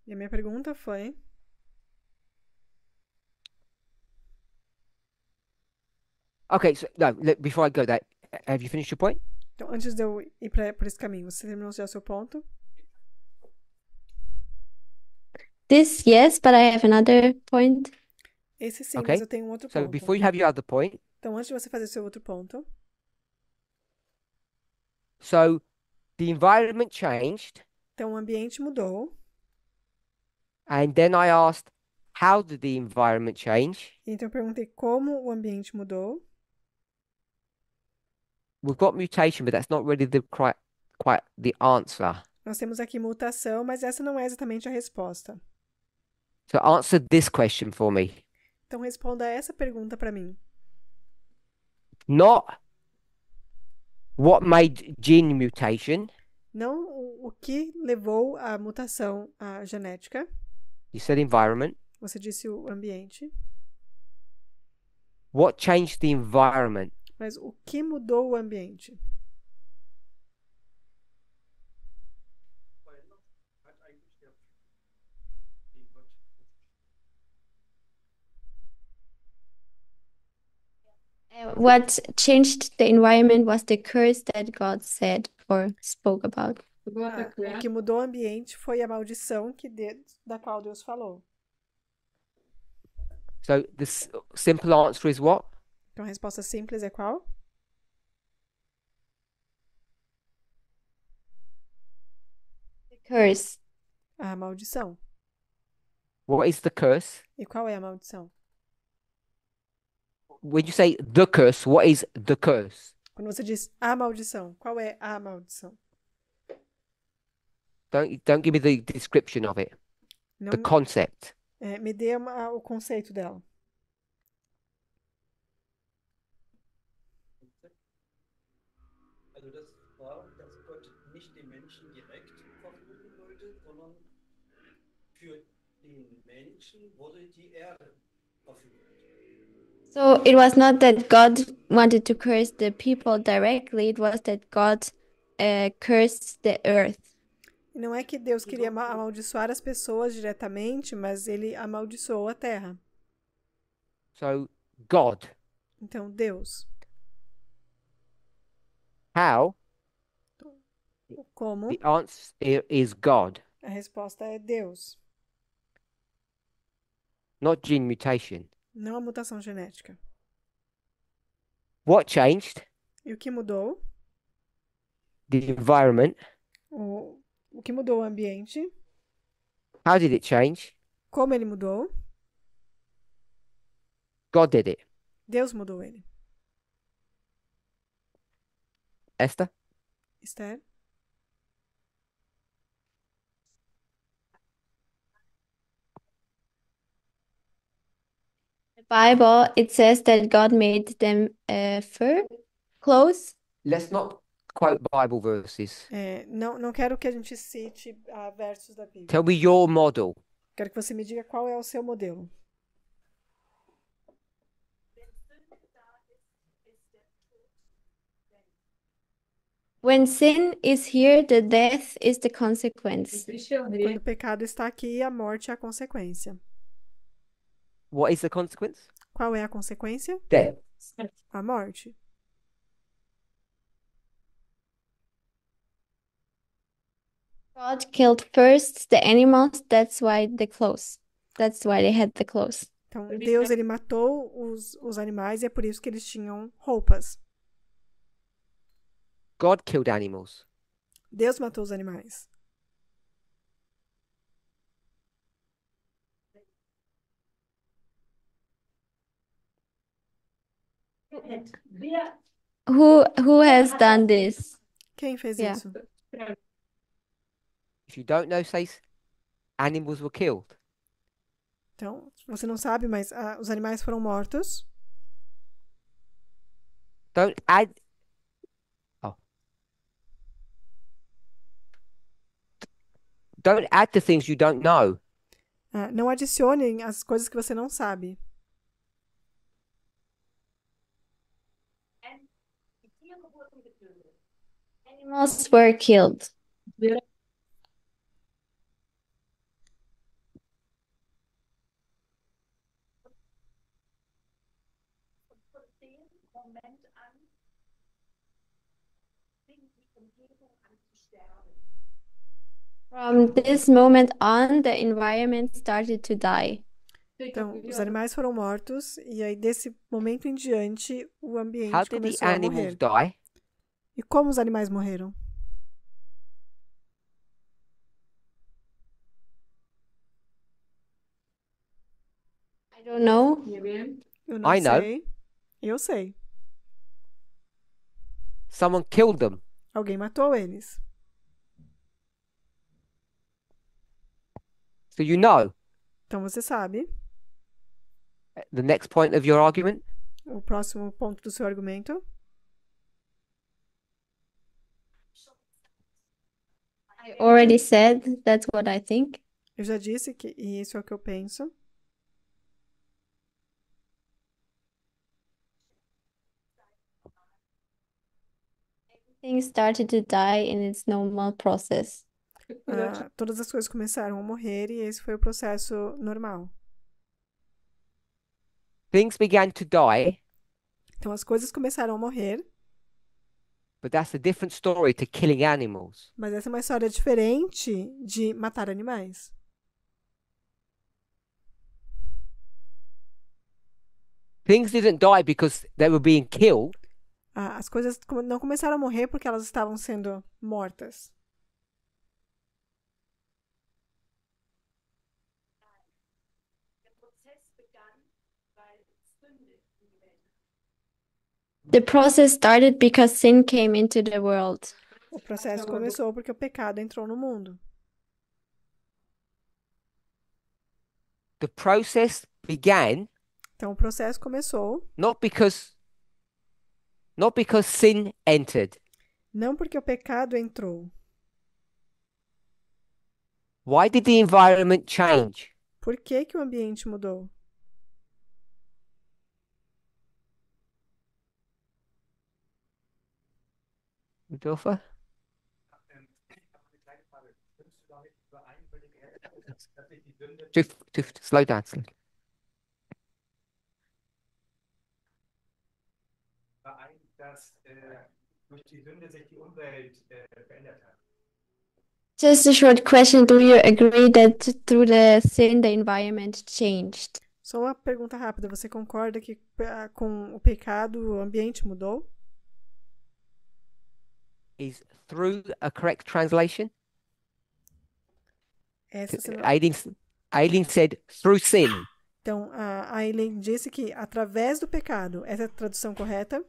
E a minha pergunta foi... okay, so no, before I go that, have you finished your point? Então, antes de eu ir por esse caminho, você terminou já o seu ponto? This, yes, but I have another point. Esse sim, Okay. mas eu tenho um outro So ponto. before you have your other point, Então, antes de você fazer o seu outro ponto, so the environment changed, então o ambiente mudou. and then I asked, how did the environment change? Então, eu perguntei como o ambiente mudou. We've got mutation, but that's not really the quite the answer. Nós temos aqui mutação, mas essa não é exatamente a resposta. So answer this question for me. Então, responda essa pergunta para mim. Not what made gene mutation. Não o que levou à mutação genética. You said environment. Você disse o ambiente. What changed the environment? Mas o que mudou o ambiente? hat eigentlich die Gott What changed the environment was the curse that God said or spoke about. O que mudou o ambiente foi a maldição da qual Deus falou. So the simple answer is what? Então, a resposta simples é qual? The curse. A maldição. What is the curse? E qual é a maldição? When you say the curse, what is the curse? Quando você diz a maldição, qual é a maldição? Don't give me the description of it. Não, The concept. me dê o conceito dela. Also das war, dass Gott nicht den Menschen direkt verfluchen wollte, sondern für den Menschen wurde die Erde verflucht. So it was not that God wanted to curse the people directly, it was that God cursed the earth. E não é que Deus queria amaldiçoar as pessoas diretamente, mas ele amaldiçoou a terra. So God. Então, Deus. How? Como? The answer is God, A resposta é Deus, not gene mutation. não a mutação genética. What changed? E o que mudou? The environment. O que mudou o ambiente? How did it change? Como ele mudou? God did it. Deus mudou ele. Esther? Esther? Bible, it says that God made them fur clothes. Let's not quote Bible verses. Não quero que a gente cite versos da Bíblia. Tell me your model. Quero que você me diga qual é o seu modelo. When sin is here, the death is the consequence. Quando o pecado está aqui, a morte é a consequência. What is the consequence? Qual é a consequência? Death. A morte. God killed first the animals, that's why the clothes. That's why they had the clothes. Então, Deus ele matou os animais e é por isso que eles tinham roupas. God killed animals. Deus matou os animais. Who has done this? Quem fez Yeah. isso? If you don't know, say animals were killed. Então, você não sabe, mas os animais foram mortos. Don't add. Oh. Don't add the things you don't know. Não adicione as coisas que você não sabe. Animals were killed. From this moment on, the environment started to die. Então, os animais foram mortos e aí desse momento em diante o How ambiente did the começou a animals morrer. die? E como os animais morreram? I don't know. Eu não I know. sei. Eu sei. Someone killed them. Alguém matou eles. So you know. Então você sabe. The next point of your argument? O próximo ponto do seu argumento. I already said that's what I think. Eu já disse que e isso é o que eu penso. Things started to die in its normal process. Todas as coisas começaram a morrer e esse foi o processo normal. Things began to die, Então as coisas começaram a morrer, but that's a different story to killing animals. mas essa é uma história diferente de matar animais. Things didn't die because they were being killed. As coisas não começaram a morrer porque elas estavam sendo mortas. The process started because sin came into the world. O processo começou porque o pecado entrou no mundo. The process began Então o processo começou not because sin entered. não porque o pecado entrou. Why did the environment change? Por que que o ambiente mudou? Rudolpha? Slow down. Dass durch die Sünde sich die Umwelt verändert hat. Just a short question. Do you agree that through the sin, the environment changed? Só uma pergunta rápida. Você concorda que com o pecado o ambiente mudou? Is through a correct translation? Essa você não- Aileen said through sin. Então, a Aileen disse que através do pecado. Essa é a tradução correta?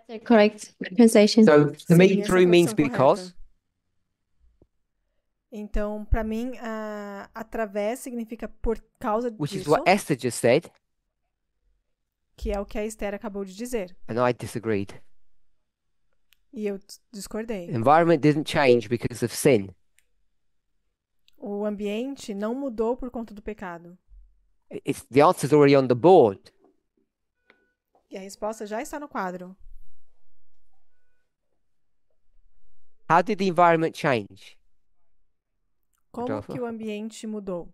The correct translation. So to me, Sim, essa é a through means tradução because. correta. Então, para mim, através significa por causa which is disso, what Esther just said, que é o que a Esther acabou de dizer. and I disagreed. E eu discordei. The environment didn't change because of sin. O ambiente não mudou por conta do pecado. The answer's already on the board. E a resposta já está no quadro. How did the environment change? Como Rodolfo? que o ambiente mudou?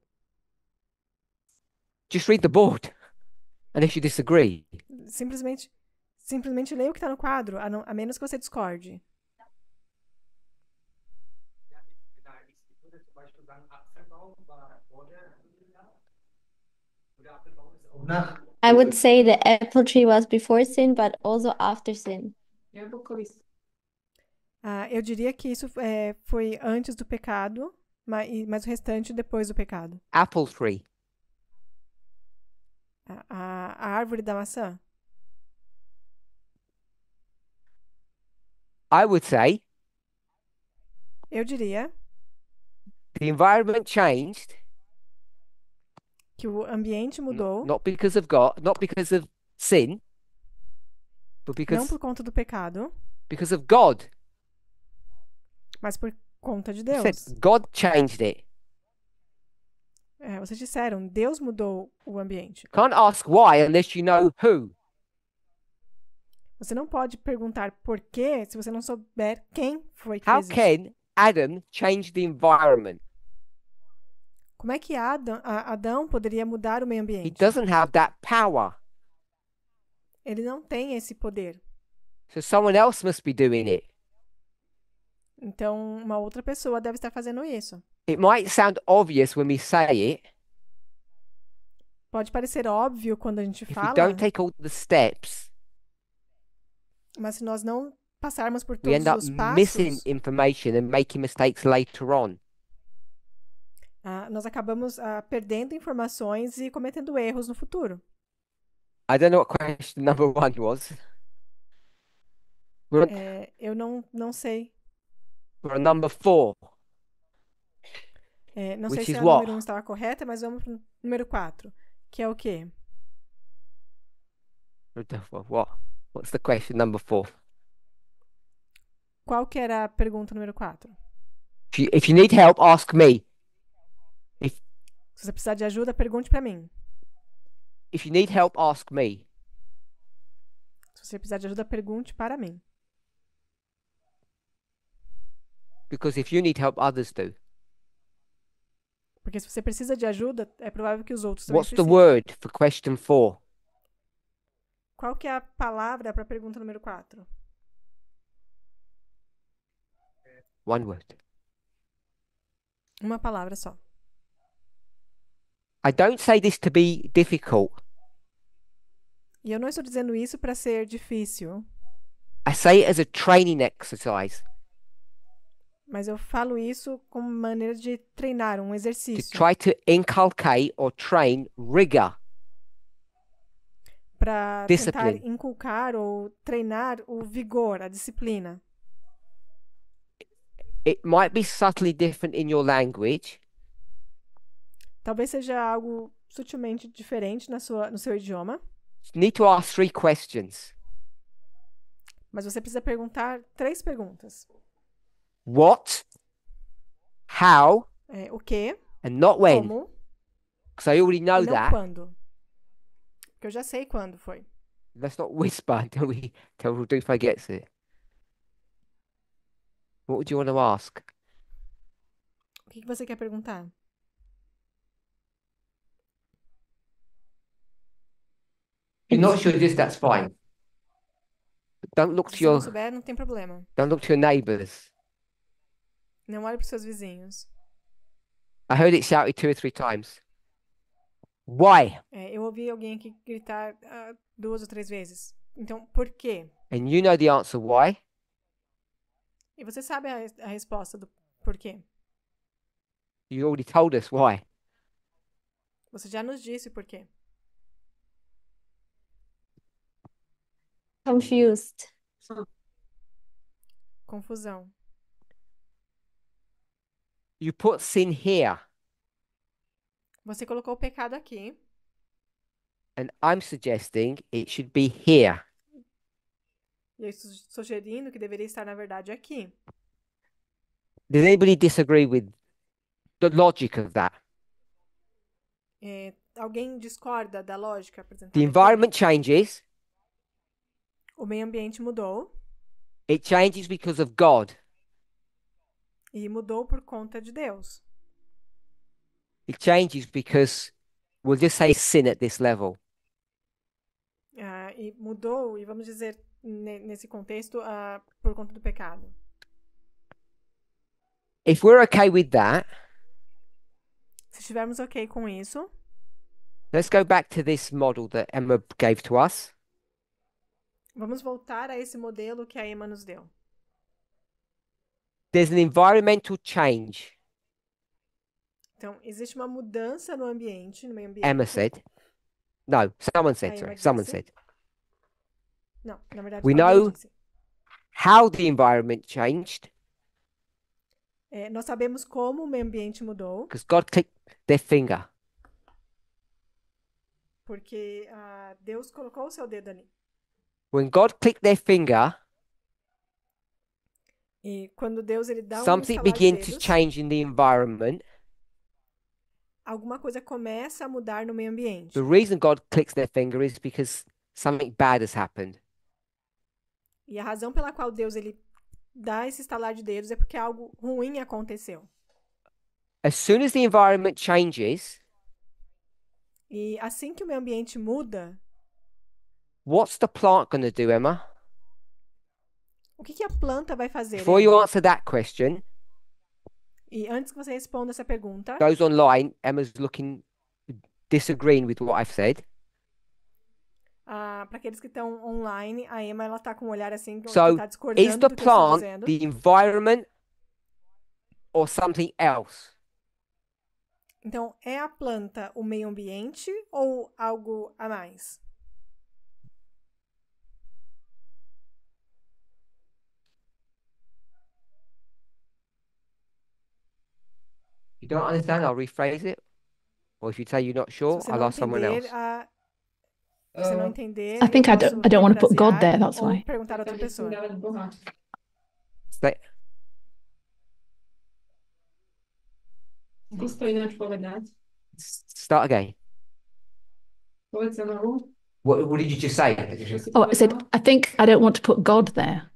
Just read the board, unless you disagree. Simplesmente leia o que está no quadro, a menos que você discorde. Ich würde zum Beispiel sagen, Apfelbaum war vor der Sünde oder Apfelbaum ist auch nach. I would say the apple tree was before sin, but also after sin. Eu diria que isso foi antes do pecado, mas o restante depois do pecado. Apple tree. A árvore da maçã? I would say Eu diria the environment changed que o ambiente mudou, not because of God, not because of sin, but não por conta do pecado, because of God. mas por conta de You Deus. said God changed it. Vocês disseram, Deus mudou o ambiente. Can't ask why unless you know who. Você não pode perguntar por quê se você não souber quem foi que How fez isso. can Adam change the environment? Como é que Adão poderia mudar o meio He ambiente? doesn't have that power. Ele não tem esse poder. So someone else must be doing it. Então, uma outra pessoa deve estar fazendo isso. It might sound obvious when we say it. Pode parecer óbvio quando a gente If we fala, don't take all the steps, mas se nós não passarmos por we end up todos os missing passos, information and making mistakes later on. nós acabamos perdendo informações e cometendo erros no futuro. I don't know what question number one was. We're on, Eu não sei. we're on number 4. Não sei Which se is a what? número 1 estava correta, mas vamos para o número 4, que é o quê? What? What's the question number 4? Qual que era a pergunta número 4? If you need help, ask me. Se você precisar de ajuda, pergunte para mim. If you need help, ask me. Se você precisar de ajuda, pergunte para mim. Because if you need help, others do. Porque se você precisa de ajuda, é provável que os outros também What's the precisem. word for question 4? Qual que é a palavra para a pergunta número 4? One word. Uma palavra só. I don't say this to be difficult. E eu não estou dizendo isso para ser difícil, I say it as a training exercise mas eu falo isso como maneira de treinar, um to exercício, try to inculcate or train rigor. para tentar Discipline. inculcar ou treinar o vigor, a disciplina. It might be subtly different in your language, Talvez seja algo sutilmente diferente no seu idioma, you need to ask 3 questions. mas você precisa perguntar 3 perguntas. What, how, O que, and not when. como Because I already know e não that. quando. Porque eu já sei quando foi. Let's not whisper until Rodolfo gets it. What would you want to ask? O que você quer perguntar? If you're not sure this, that's fine. But don't look Se to você não your souber, não tem problema. don't look to your neighbours. Não olhe para os seus vizinhos. I heard it shouted 2 or 3 times. Why? Eu ouvi alguém aqui gritar 2 ou 3 vezes. Então, por quê? And you know the answer why. E você sabe a resposta do porquê. You already told us why. Você já nos disse o porquê. Confused. Confusão. you put sin here, Você colocou o pecado aqui. and I'm suggesting it should be here. E eu estou sugerindo que deveria estar, na verdade, aqui. Does anybody disagree with the logic of that? Alguém discorda da lógica apresentada The aqui? environment changes. O meio ambiente mudou. It changes because of God. E mudou por conta de Deus. It changes because we'll just say sin at this level. E mudou, e vamos dizer, nesse contexto, por conta do pecado. If we're okay with that, Se estivermos ok com isso, let's go back to this model that Emma gave to us. vamos voltar a esse modelo que a Emma nos deu. There's an environmental change, Então, existe uma mudança no ambiente, no meio ambiente. Emma said. No, someone said, Emma sorry. disse. Someone said. Não, na verdade, We alguém know- disse. How the environment changed, Nós sabemos como o meio ambiente mudou, because God clicked their finger. porque Deus colocou o seu dedo ali. When God clicked their finger, E quando Deus ele dá um something estalar de began to dedos, change in the environment. alguma coisa começa a mudar no meio ambiente. The reason God clicks their finger is because something bad has happened. E a razão pela qual Deus ele dá esse estalar de dedos é porque algo ruim aconteceu. As soon as the environment changes, E assim que o meio ambiente muda, what's the plant going to do, Emma? o que a planta vai fazer? Before you Emma? answer that question, E antes que você responda essa pergunta, those online, Emma's looking, disagreeing with what I've said. para aqueles que estão online, a Emma ela tá com um olhar assim que So, tá is discordando the do que eu estou plant dizendo. the environment or something else? Então, é a planta o meio ambiente ou algo a mais? You don't understand, I'll rephrase it. Or if you say you're not sure, Se você I'll não ask someone entender, else. se você não entender, I think eu I don't- posso I don't wanna put God refrasear there, that's ou why. perguntar a outra pessoa. Stay- Start again. What did you just say? Oh, I said, I think I don't want to put God there.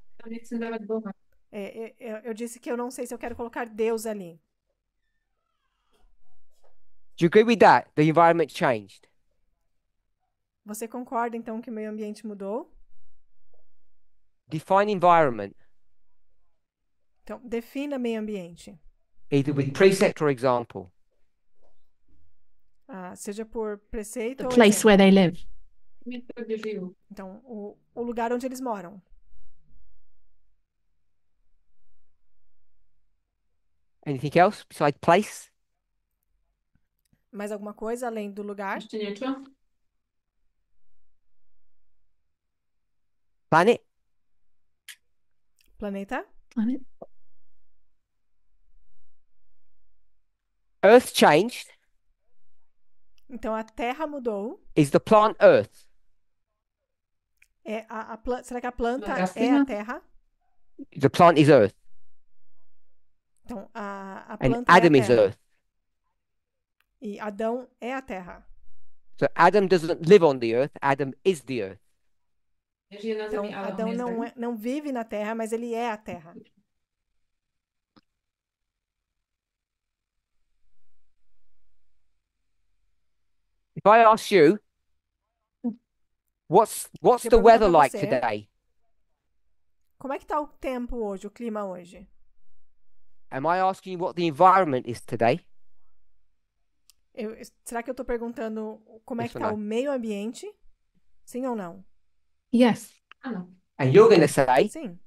Eu disse que eu não sei se eu quero colocar Deus ali. Do you agree with that? The environment changed. Você concorda, então, que o meio ambiente mudou? Define environment, Então, defina meio ambiente. either with precept or example. Seja por preceito The ou place exemplo. where they live. Então, o lugar onde eles moram. Anything else besides place? Mais alguma coisa além do lugar? Planet? Planeta? Planet. Earth changed. Então, a Terra mudou. Is the plant Earth? Será que a planta é Gasolina? a Terra? The plant is Earth. Então, a And planta é Adam a is Terra. Earth. E Adão é a Terra. So Adam doesn't live on the earth, Adam is the earth. Então, Adão não vive na Terra, mas ele é a Terra. If I ask you, what's Se eu the perguntar weather pra like você- today? Como é que tá o tempo hoje, o clima hoje? Am I asking you what the environment is today? Será que eu tô perguntando como é Yes que or tá no? o meio ambiente? Sim ou não? Yes. And you're going to say, Sim.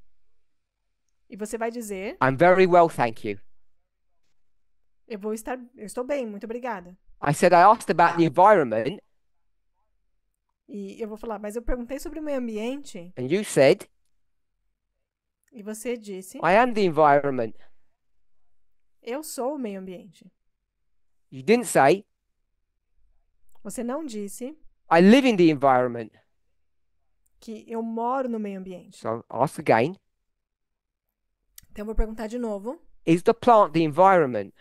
E você vai dizer, I'm very well, thank you. eu estou bem, muito obrigada. I said I asked about the environment, E eu vou falar, mas eu perguntei sobre o meio ambiente and you said, e você disse, I am the environment. Eu sou o meio ambiente. You didn't say, Você não disse I live in the environment. que eu moro no meio ambiente. So ask again, Então, eu vou perguntar de novo. is the plant the environment?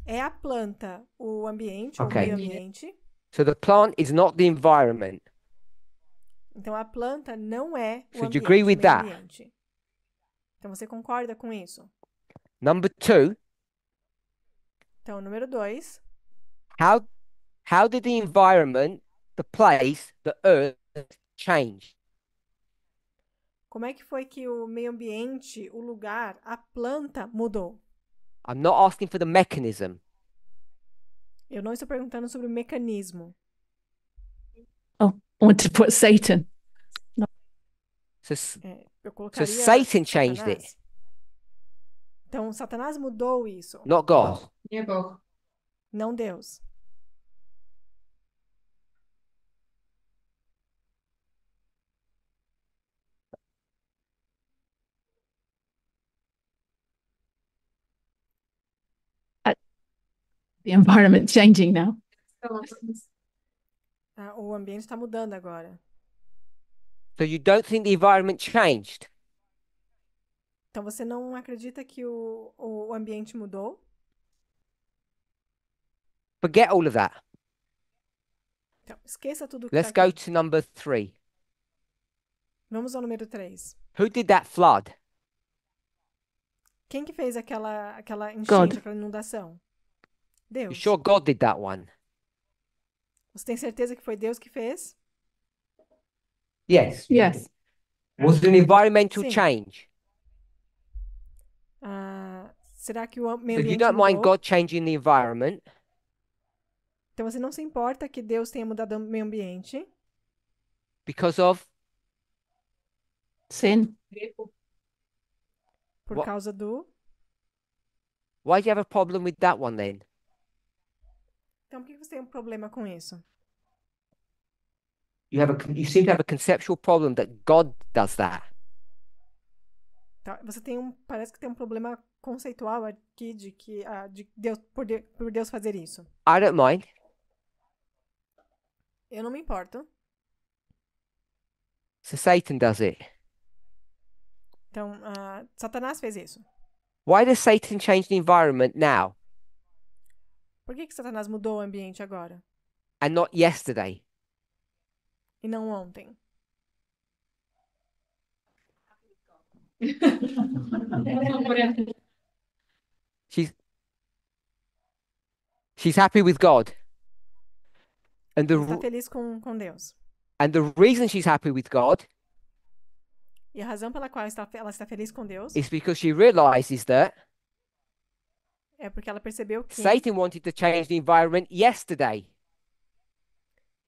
É a planta o ambiente, ou o Ok. meio ambiente? So the plant is not the environment. Então, a planta não é o So do you ambiente, agree o with meio that? ambiente. Então, você concorda com isso? Number two, Então, número 2. how did the environment, the place, the earth change? Como é que foi que o meio ambiente, o lugar, a planta mudou? I'm not asking for the mechanism. Eu não estou perguntando sobre o mecanismo. Oh, I want to put Satan. So, Eu colocaria Satan changed it. Satanás. Então, Satanás mudou isso, not God. não Deus. The environment changing now. O ambiente está mudando agora. So you don't think the environment changed? Então, você não acredita que o ambiente mudou? Forget all of that. Então, esqueça tudo que Let's está go aqui. to number 3. Vamos ao número 3. Who did that flood? Quem que fez aquela enchente, God. aquela inundação? You Deus. sure God did that one? Você tem certeza que foi Deus que fez? Yes. Yes. Was it an environmental Sim. change? Será que o meio So you ambiente don't mind mudou? God changing the environment Então você não se importa que Deus tenha mudado o meio ambiente because of Sin. por What? causa do... why do you have a problem with that one then? Então por que você tem um problema com isso? You seem to have a conceptual problem that God does that. Tá, você parece que tem um problema conceitual aqui de que de Deus, por Deus fazer isso. I don't mind. Eu não me importo. So Satan does it. Então, Satanás fez isso. Why does Satan change the environment now Por que Satanás mudou o ambiente agora and not yesterday? e não ontem? She's happy with God. And Ele está the feliz com Deus. reason she's happy with God E a razão pela qual ela está feliz com Deus is because she realizes that é porque ela percebeu que Satan wanted to change the environment yesterday.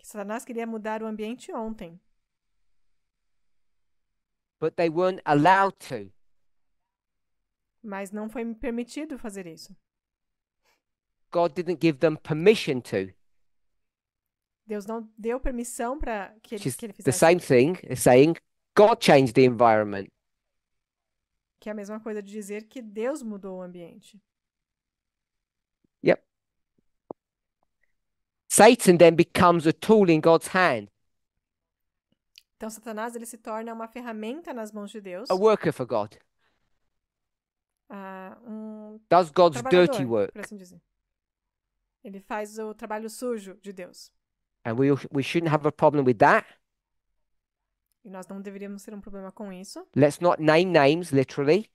Satanás queria mudar o ambiente ontem, But they weren't allowed to. mas não foi permitido fazer isso. God didn't give them permission to. Deus não deu permissão para que Which is ele the fizesse same isso. thing as saying God changed the environment. Que é a mesma coisa de dizer que Deus mudou o ambiente. Yep. Satan then becomes a tool in God's hand, Então, Satanás ele se torna uma ferramenta nas mãos de Deus, a worker for God. um Does God's dirty trabalhador, work. por assim dizer. Ele faz o trabalho sujo de Deus. And we shouldn't have a problem with that. E nós não deveríamos ter um problema com isso. Let's not name names literally.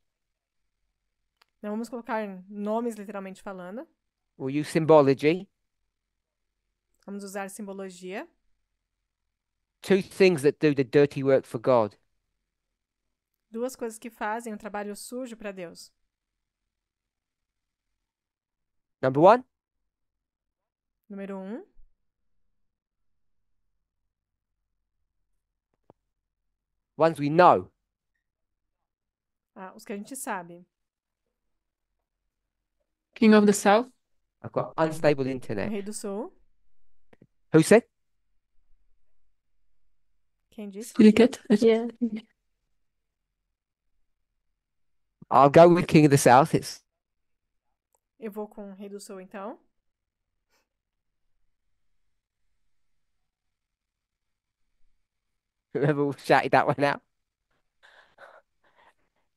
Não vamos colocar nomes literalmente falando. We'll use symbology. Vamos usar simbologia. Two things that do the dirty work for God. Duas coisas que fazem o trabalho sujo para Deus. Number 1, Número 1, ones we know. os que a gente sabe. King of the South. I've got unstable O internet. Rei do Sul. Who said? Quem disse? Cricket. Yeah. I'll go with King of the South. It's Eu vou com o Rei do Sul, então. Whoever shouted that one out.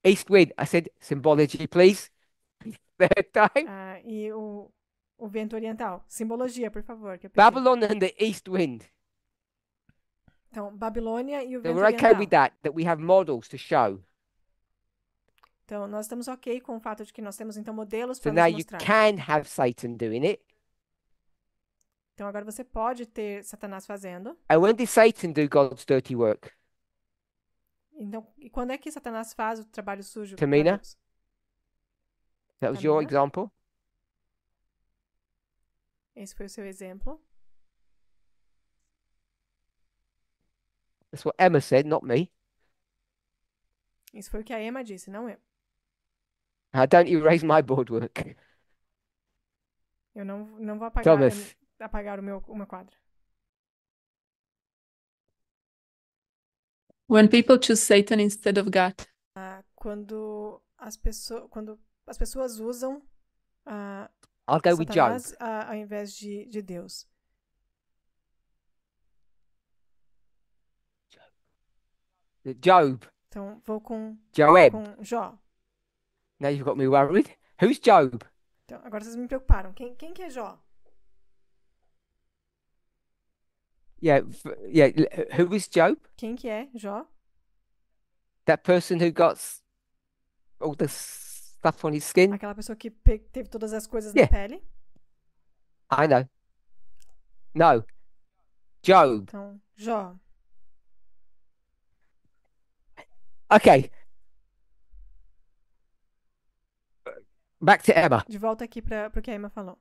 East wind. I said symbology, please. Third time. E o vento oriental. Simbologia, por favor, que eu pedi. Babylon and the east wind. Então, Babilônia e o So vento we're okay with oriental. that we have models to show. Então, nós estamos ok com o fato de que nós temos, então, modelos So para now nos you mostrar. can have Satan doing it. Então, agora você pode ter Satanás fazendo. And when did Satan do God's dirty work? Então, e quando é que Satanás faz o trabalho sujo para Tamina? Deus? That was your Tamina? example. Esse foi o seu exemplo. That's what Emma said, not me. Isso foi o que a Emma disse, não eu. Don't erase my board work. Eu não vou apagar, Thomas. apagar o meu quadro. When people choose Satan instead of God. Quando as pessoas usam I'll go with Job. Satanás ao invés de Deus. Job. Então, vou com Joab. Jó. Now you've got me worried. Who's Job? Então, agora vocês me preocuparam. Quem que é Jó? Yeah, who is Job? Quem que é Jó? That person who got all the stuff on his skin? Aquela pessoa que teve todas as coisas Yeah. na pele. I know. No. Job. Então, Jó. Okay. Back to Emma. De volta aqui para o que a Emma falou.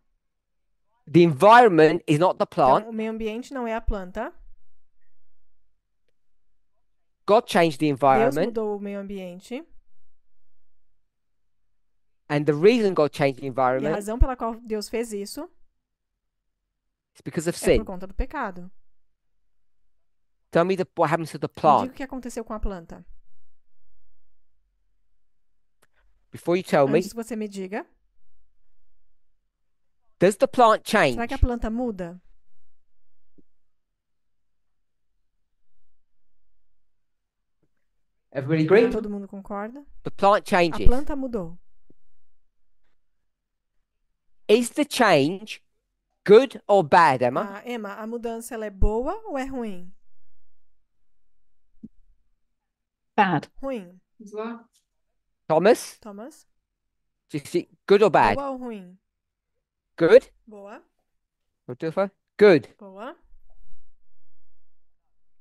The environment is not the plant. Então, o meio ambiente não é a planta. God changed the Deus environment. mudou o meio ambiente. And the reason God changed the E a environment razão pela qual Deus fez isso is because of é por sin. conta do pecado. Tell me what happens to the Me diga plant. o que aconteceu com a planta. Before you tell me, Antes que você me diga, does the plant change? será que a planta muda? Everybody agree? Todo mundo concorda? The plant A changes. planta mudou. Is the change good or bad, Emma? Emma, a mudança ela é boa ou é ruim? Bad. Ruim. Thomas? Thomas? Good or bad? Boa ou ruim? Good? Boa. Rodolfo? Good. Boa.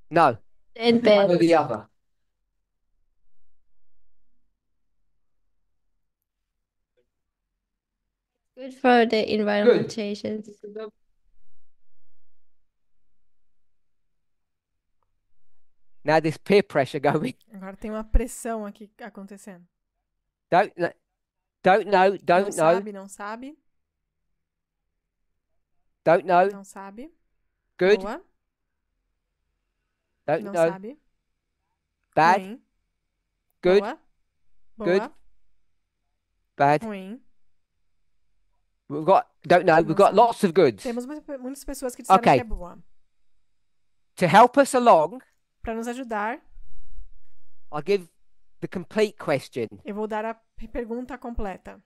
No. And One or bad. the other. Good for the environment changes. Now there's peer pressure going. Agora tem uma pressão aqui acontecendo. Don't know. Não Don't know. sabe, não sabe. Don't know. Não sabe. Good. Boa. Don't Não know. sabe. Bad. Ruim. Good. Boa. Good. Boa. Bad. Ruim. We've got. Don't know. Não We've got sabe. lots of goods. Temos muitas pessoas que disseram Ok. que é boa. To help us along, Para nos ajudar, I'll give the complete question. eu vou dar a pergunta completa.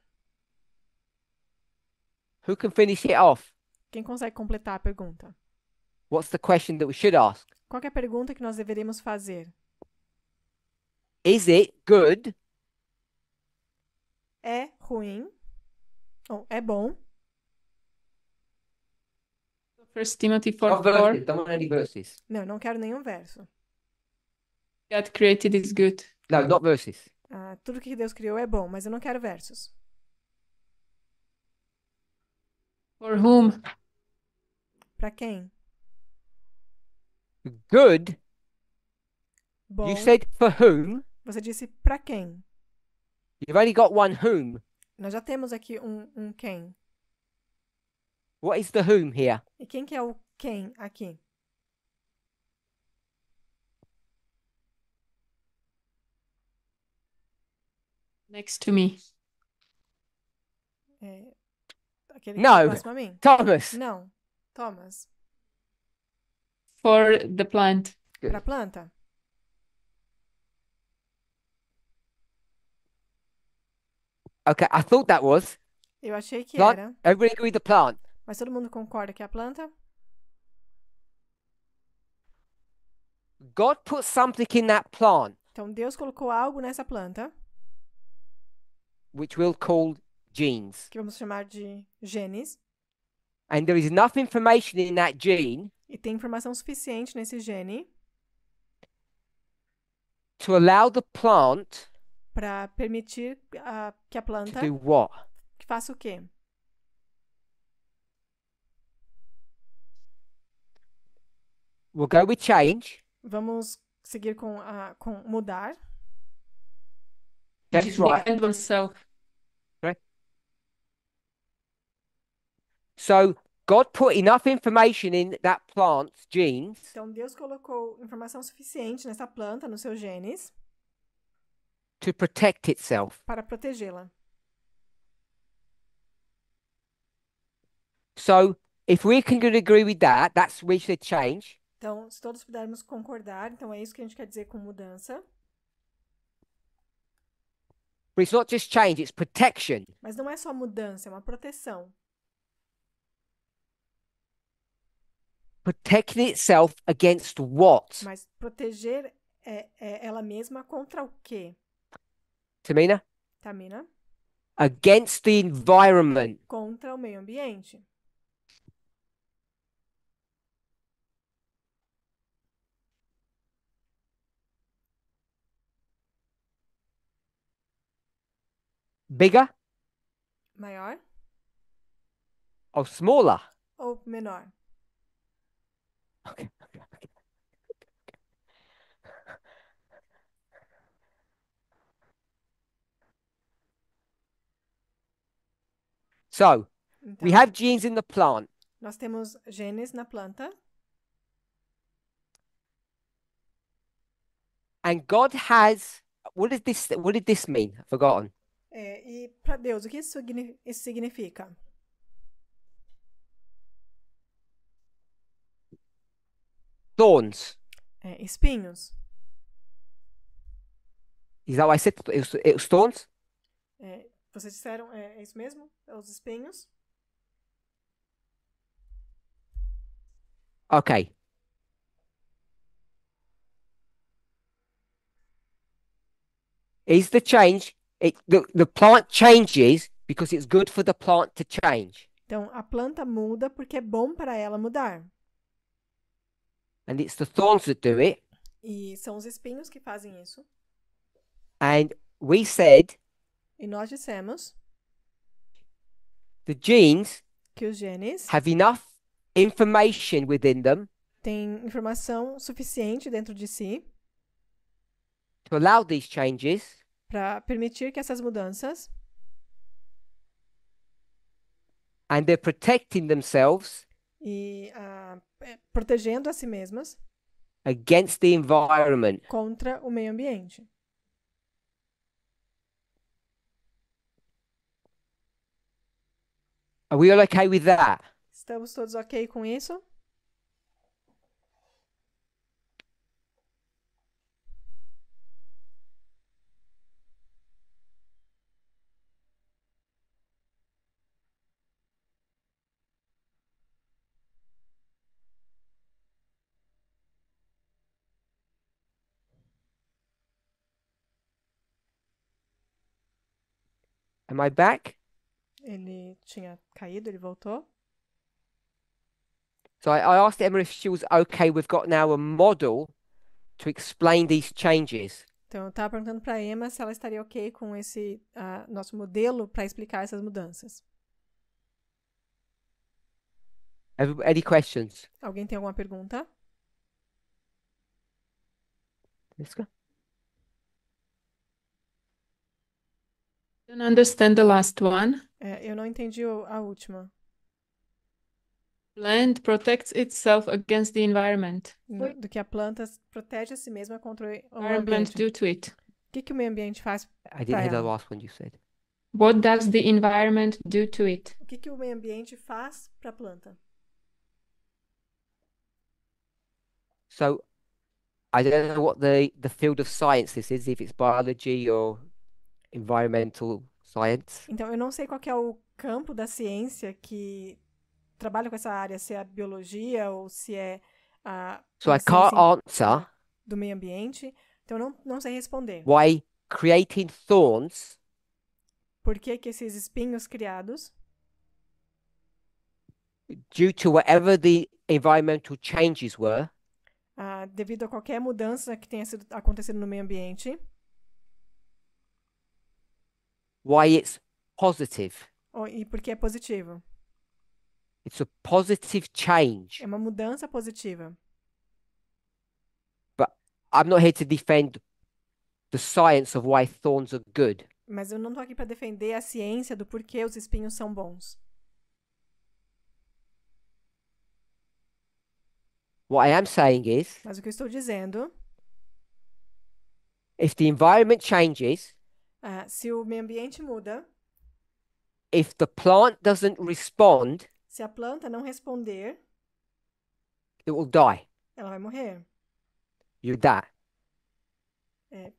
Who can finish it off? Quem consegue completar a pergunta? What's the question that we should ask? Qual que é a pergunta que nós deveríamos fazer? Is it good É ruim? Ou é bom? First Timothy Not 4:4. verses, don't want any verses. Não, eu não quero nenhum verso. God created is good. No, not verses. Tudo que Deus criou é bom, mas eu não quero versos. For whom? Para quem? Good. Bom. You said for whom? Você disse para quem? You've only got one whom. Nós já temos aqui um quem. What is the whom here? E quem que é o quem aqui? Next to me. Aquele que está No, próximo a mim. Thomas. Não. Thomas. For the plant. Good. Para a planta. Okay, I thought that was Eu achei que plant. era. Everybody agree with the plant. Mas todo mundo concorda que é a planta? God put something in that plant, Então Deus colocou algo nessa planta, which we'll call genes. que vamos chamar de genes, And there is enough information in that gene e tem informação suficiente nesse gene to allow the plant para permitir que a to planta do what? que faça o quê? We'll go with change. Vamos seguir com mudar. That's right. Defend oneself. So God put enough information in that plant's genes Então Deus colocou informação suficiente nessa planta, nos seus genes, to protect itself. para protegê-la. So if we can agree with that, that's we should change. Então, se todos pudermos concordar, então é isso que a gente quer dizer com mudança. But it's not just change, it's protection. Mas não é só mudança, é uma proteção. Protecting itself against what? Mas proteger ela mesma contra o quê, Tamina? Tamina? Against the environment. Contra o meio ambiente. Bigger Maior or smaller? ou menor? Okay. So we Então, have genes in the plant. nós temos genes na planta And God has, what did this mean? I've forgotten. e para Deus, o que isso significa? Thorns. Espinhos. Is that what I said? It was thorns? Vocês disseram, é isso mesmo? Os espinhos? Okay. Is the change, the plant changes because it's good for the plant to change. Então, a planta muda porque é bom para ela mudar. And it's the thorns that do it. E são os espinhos que fazem isso. And we said E nós dissemos the genes que os genes have enough information within them têm informação suficiente dentro de si to allow these changes, para permitir que essas mudanças, and they're protecting themselves e protegendo a si mesmas against the environment. contra o meio ambiente. Are we all okay with that? Estamos todos ok com isso? Am I back? Ele tinha caído, ele voltou. So I asked Emma if she was okay. We've got now a model to explain these changes. Então, eu estava perguntando para a Emma se ela estaria ok com esse nosso modelo para explicar essas mudanças. Any questions? Alguém tem alguma pergunta? Let's go. Don't understand the last one. Eu não entendi a última. Plant protects itself against the environment. Do que a planta protege a si mesma contra o Environment ambiente. due to it. O que o meio ambiente faz? I didn't hear the Diana. last one you said. What does the environment do to it? O que o meio ambiente faz para a planta? So I don't know what the field of science this is, if it's biology or environmental science. Então, eu não sei qual que é o campo da ciência que trabalha com essa área, se é a biologia ou se é So uma I can't ciência answer do meio ambiente. Então, eu não sei responder. why creating thorns Por que esses espinhos criados, due to whatever the environmental changes were, devido a qualquer mudança que tenha acontecido no meio ambiente, why it's positive. e por que é positivo. It's a positive change. É uma mudança positiva. But I'm not here to defend the science of why thorns are good. Mas eu não estou aqui para defender a ciência do porquê os espinhos são bons. What I am saying is, Mas o que eu estou dizendo, if the environment changes, se o meio ambiente muda, if the plant doesn't respond, se a planta não responder, it will die. ela vai morrer. You die.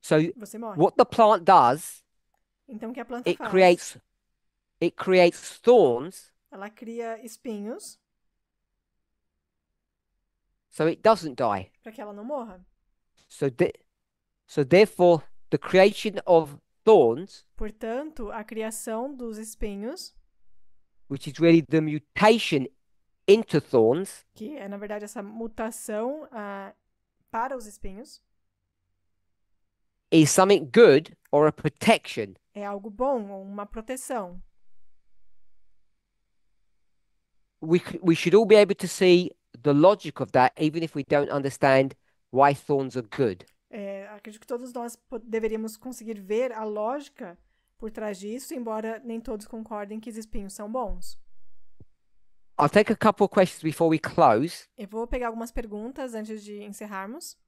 So Você morre. what the plant does, Então, o que a planta it faz? creates thorns Ela cria espinhos so it doesn't die. para que ela não morra. So therefore, the creation of thorns, Portanto, a criação dos espinhos, which is really the mutation into thorns, que é, na verdade, essa mutação para os espinhos, is something good or a protection. é algo bom ou uma proteção. We should all be able to see the logic of that, even if we don't understand why thorns are good. Acredito que todos nós deveríamos conseguir ver a lógica por trás disso, embora nem todos concordem que os espinhos são bons. I'll take a couple of questions before we close. Eu vou pegar algumas perguntas antes de encerrarmos.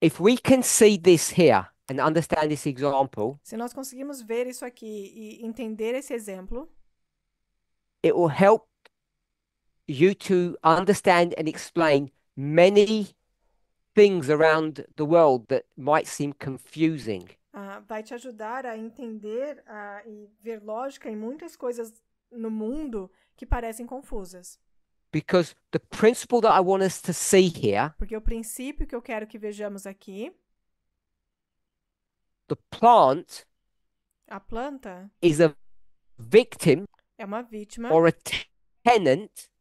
If we can see this here and understand this example, Se nós conseguirmos ver isso aqui e entender esse exemplo, it will help you to understand and explain many things around the world that might seem confusing. vai te ajudar a entender e ver lógica em muitas coisas no mundo que parecem confusas. Because the principle that I want us to see here, Porque o princípio que eu quero que vejamos aqui, the plant a planta is a victim é uma vítima or a tenant.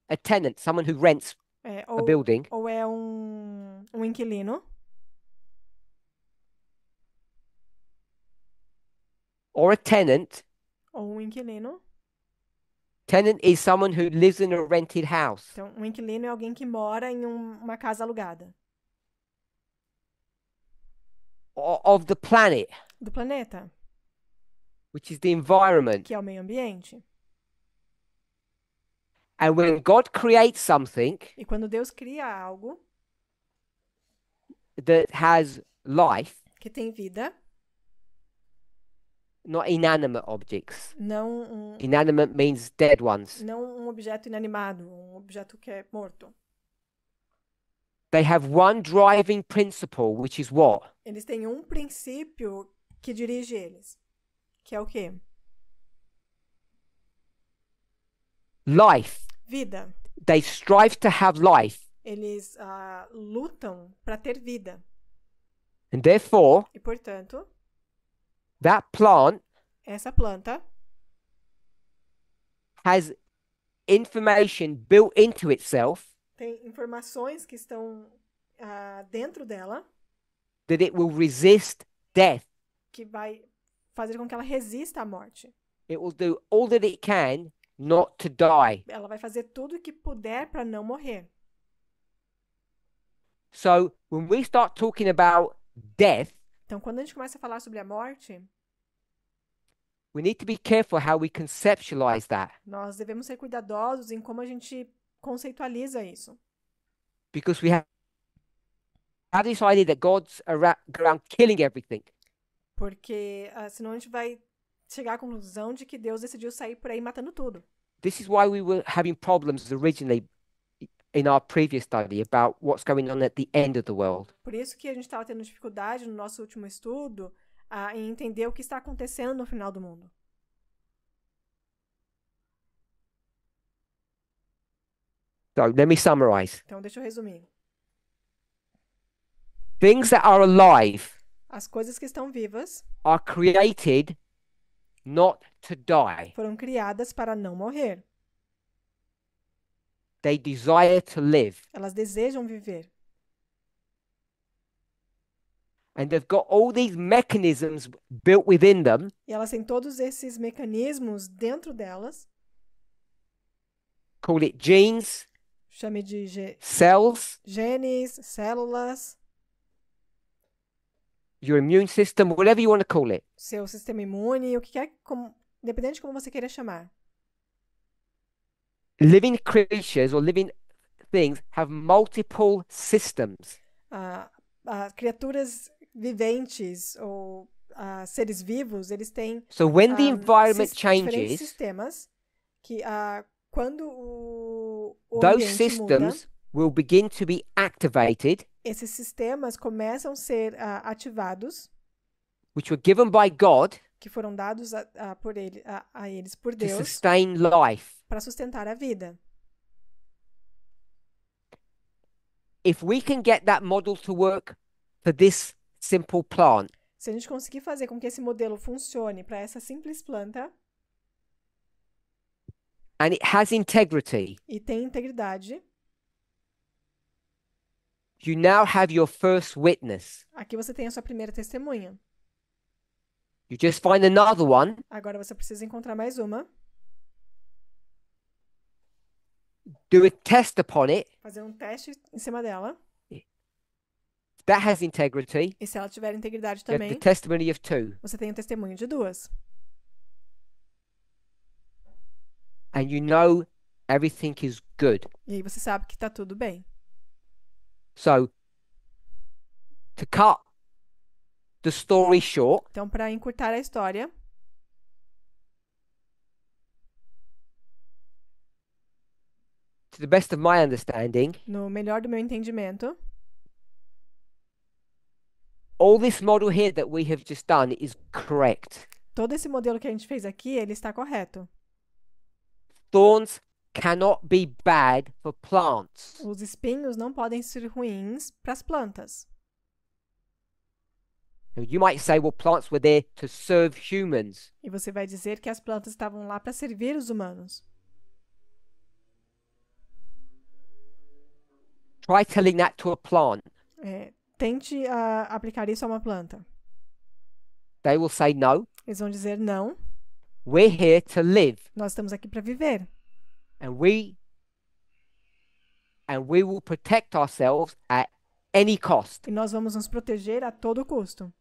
A tenant, someone who rents a building, ou é um inquilino, or a tenant. ou um inquilino. Tenant is someone who lives in a rented house. Então, um inquilino é alguém que mora em uma casa alugada. Of the planet, Do planeta, which is the environment. que é o meio ambiente. And when God creates something E quando Deus cria algo that has life, que tem vida, not inanimate objects. não Inanimate means dead ones. um objeto inanimado, um objeto que é morto. They have one driving principle, which is what? Eles têm um princípio que dirige eles, que é o quê? Life. Vida. They strive to have life. Eles lutam para ter vida. And therefore, E, portanto, that plant essa planta has information built into itself tem informações que estão dentro dela that it will resist death. que vai fazer com que ela resista à morte. It will do all that it can not to die. Ela vai fazer tudo o que puder para não morrer. So when we start talking about death, Então, quando a gente começa a falar sobre a morte, we need to be careful how we conceptualize that, nós devemos ser cuidadosos em como a gente conceitualiza isso. because we have this idea that God's around killing everything. Porque senão a gente vai chegar à conclusão de que Deus decidiu sair por aí matando tudo. This is why we were having problems originally in our previous study about what's going on at the end of the world. Por isso que a gente estava tendo dificuldade no nosso último estudo em entender o que está acontecendo no final do mundo. So let me summarize. Então, deixa eu resumir. Things that are alive As coisas que estão vivas are created not to die. foram criadas para não morrer. They desire to live. Elas desejam viver. And they've got all these mechanisms built within them E elas têm todos esses mecanismos dentro delas. call it genes, Chame de cells, genes, células, your immune system, whatever you want to call it. seu sistema imune, o que quer, independente de como você queira chamar. Living creatures or living things have multiple systems. Criaturas viventes ou seres vivos, eles têm So when the environment diferentes changes, sistemas que quando o those ambiente muda, systems will begin to be activated, esses sistemas começam a ser ativados, which were given by God que foram dados a eles por to Deus sustain life. para sustentar a vida. If we can get that model to work for this simple plant, Se a gente conseguir fazer com que esse modelo funcione para essa simples planta and it has integrity, e tem integridade, you now have your first witness. aqui você tem a sua primeira testemunha. You just find another one, Agora você precisa encontrar mais uma, do a test upon it, fazer um teste em cima dela, that has integrity, e se ela tiver integridade you have também, the testimony of two. você tem o testemunho de duas. And you know everything is good. E aí você sabe que está tudo bem. So, to cut the story short, Então, para encurtar a história, to the best of my understanding, no melhor do meu entendimento, all this model here that we have just done is correct. todo esse modelo que a gente fez aqui, ele está correto. Thorns cannot be bad for plants. Os espinhos não podem ser ruins para as plantas. You might say, well, plants were there to serve humans. E você vai dizer que as plantas estavam lá para servir os humanos. Try telling that to a plant. Tente aplicar isso a uma planta. They will say, no, Eles vão dizer não, we're here to live. nós estamos aqui para viver. And we will protect ourselves at any cost. E nós vamos nos proteger a todo custo.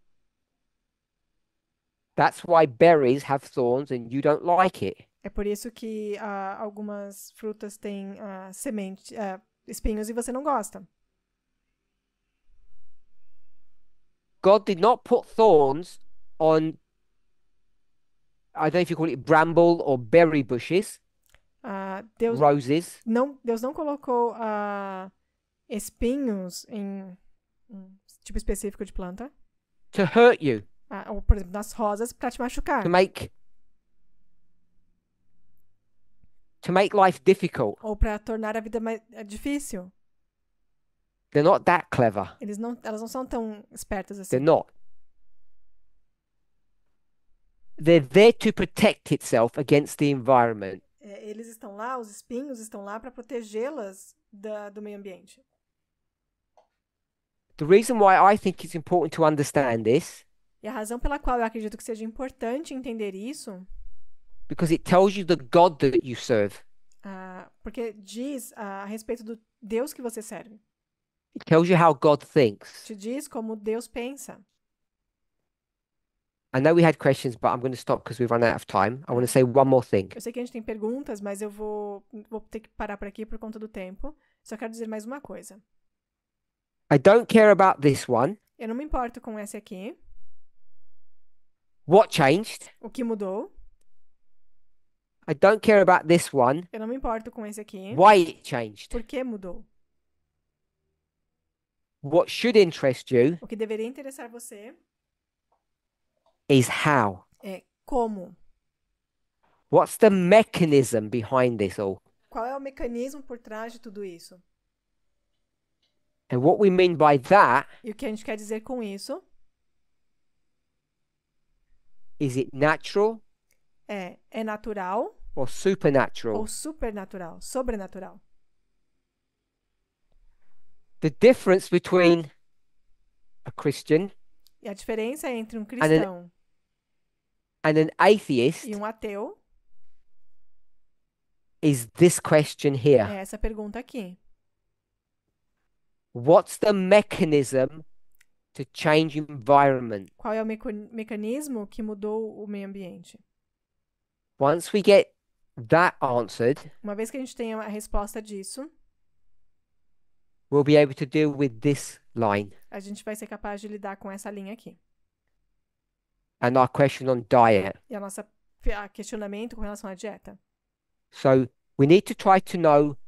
That's why berries have thorns and you don't like it. É por isso que algumas frutas têm espinhos e você não gosta. God did not put thorns on, I don't know if you call it bramble or berry bushes, Deus roses, não colocou espinhos em um tipo específico de planta. to hurt you, Ou, por exemplo, nas rosas para te machucar. to make life difficult. Ou para tornar a vida mais difícil. They're not that clever. Elas não são tão espertas assim. They're not. They're there to protect itself against the environment. Eles estão lá, os espinhos estão lá para protegê-las do meio ambiente. The reason why I think it's important to understand this, E a razão pela qual eu acredito que seja importante entender isso, because it tells you the God that you serve. porque diz a respeito do Deus que você serve. It tells you how God thinks. Te diz como Deus pensa. I know we had questions, but I'm going to stop because we've run out of time. I want to say one more thing. Eu sei que a gente tem perguntas, mas eu vou ter que parar por aqui por conta do tempo. Só quero dizer mais uma coisa. I don't care about this one. Eu não me importo com esse aqui. What changed? O que mudou? I don't care about this one. Eu não me importo com esse aqui. Why it changed? Por que mudou? What should interest you O que deveria interessar você is how. é como. What's the mechanism behind this all? Qual é o mecanismo por trás de tudo isso? And what we mean by that E o que a gente quer dizer com isso is it natural é natural or supernatural? ou supernatural, sobrenatural. The difference between a Christian E a diferença entre um cristão and an atheist e um ateu is this question é here. essa pergunta aqui. What's the mechanism to change environment? Qual é o mecanismo que mudou o meio ambiente? Once we get that answered, Uma vez que a gente tenha a resposta disso, we'll be able to deal with this line a gente vai ser capaz de lidar com essa linha aqui. and our question on diet. E a questionamento com relação à dieta. So we need to try to know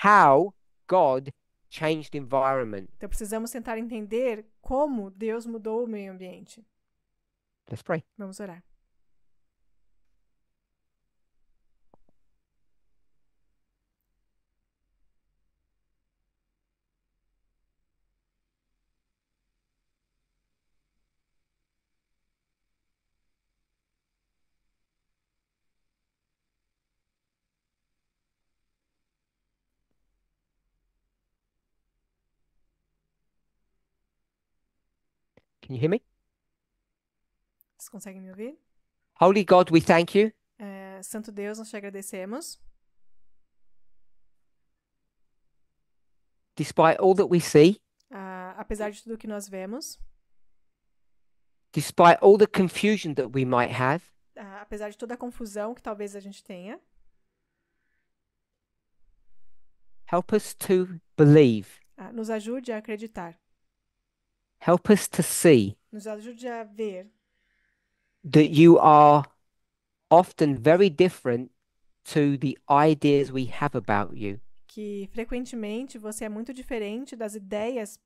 how God changed environment. Então precisamos tentar entender como Deus mudou o meio ambiente. Let's pray. Vamos orar. Can you hear me? Vocês conseguem me ouvir? Holy God, we thank you Santo Deus, nós te agradecemos. despite all that we see, Apesar de tudo que nós vemos, despite all the confusion that we might have, apesar de toda a confusão que talvez a gente tenha, help us to believe. nos ajude a acreditar. Help us to see Nos ajude a ver that you are often very different to the ideas we have about you. que frequentemente você é muito diferente das ideias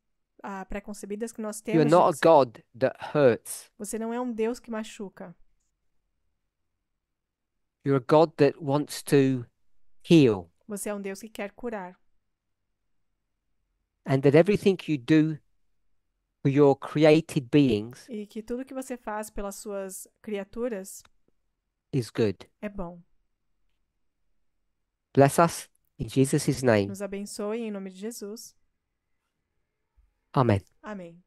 preconcebidas que nós You're temos de not a você. God that hurts. Você não é um Deus que machuca. You're a God that wants to heal. Você é um Deus que quer curar. And that everything you do for your created beings E que tudo que você faz pelas suas criaturas is good. é bom. Bless us in Jesus' name. Nos abençoe em nome de Jesus. Amen. Amém.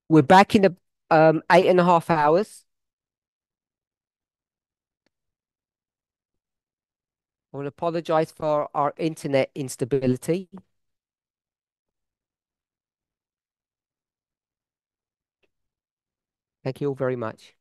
We're back in 8.5 hours. I want to apologize for our internet instability. Thank you all very much.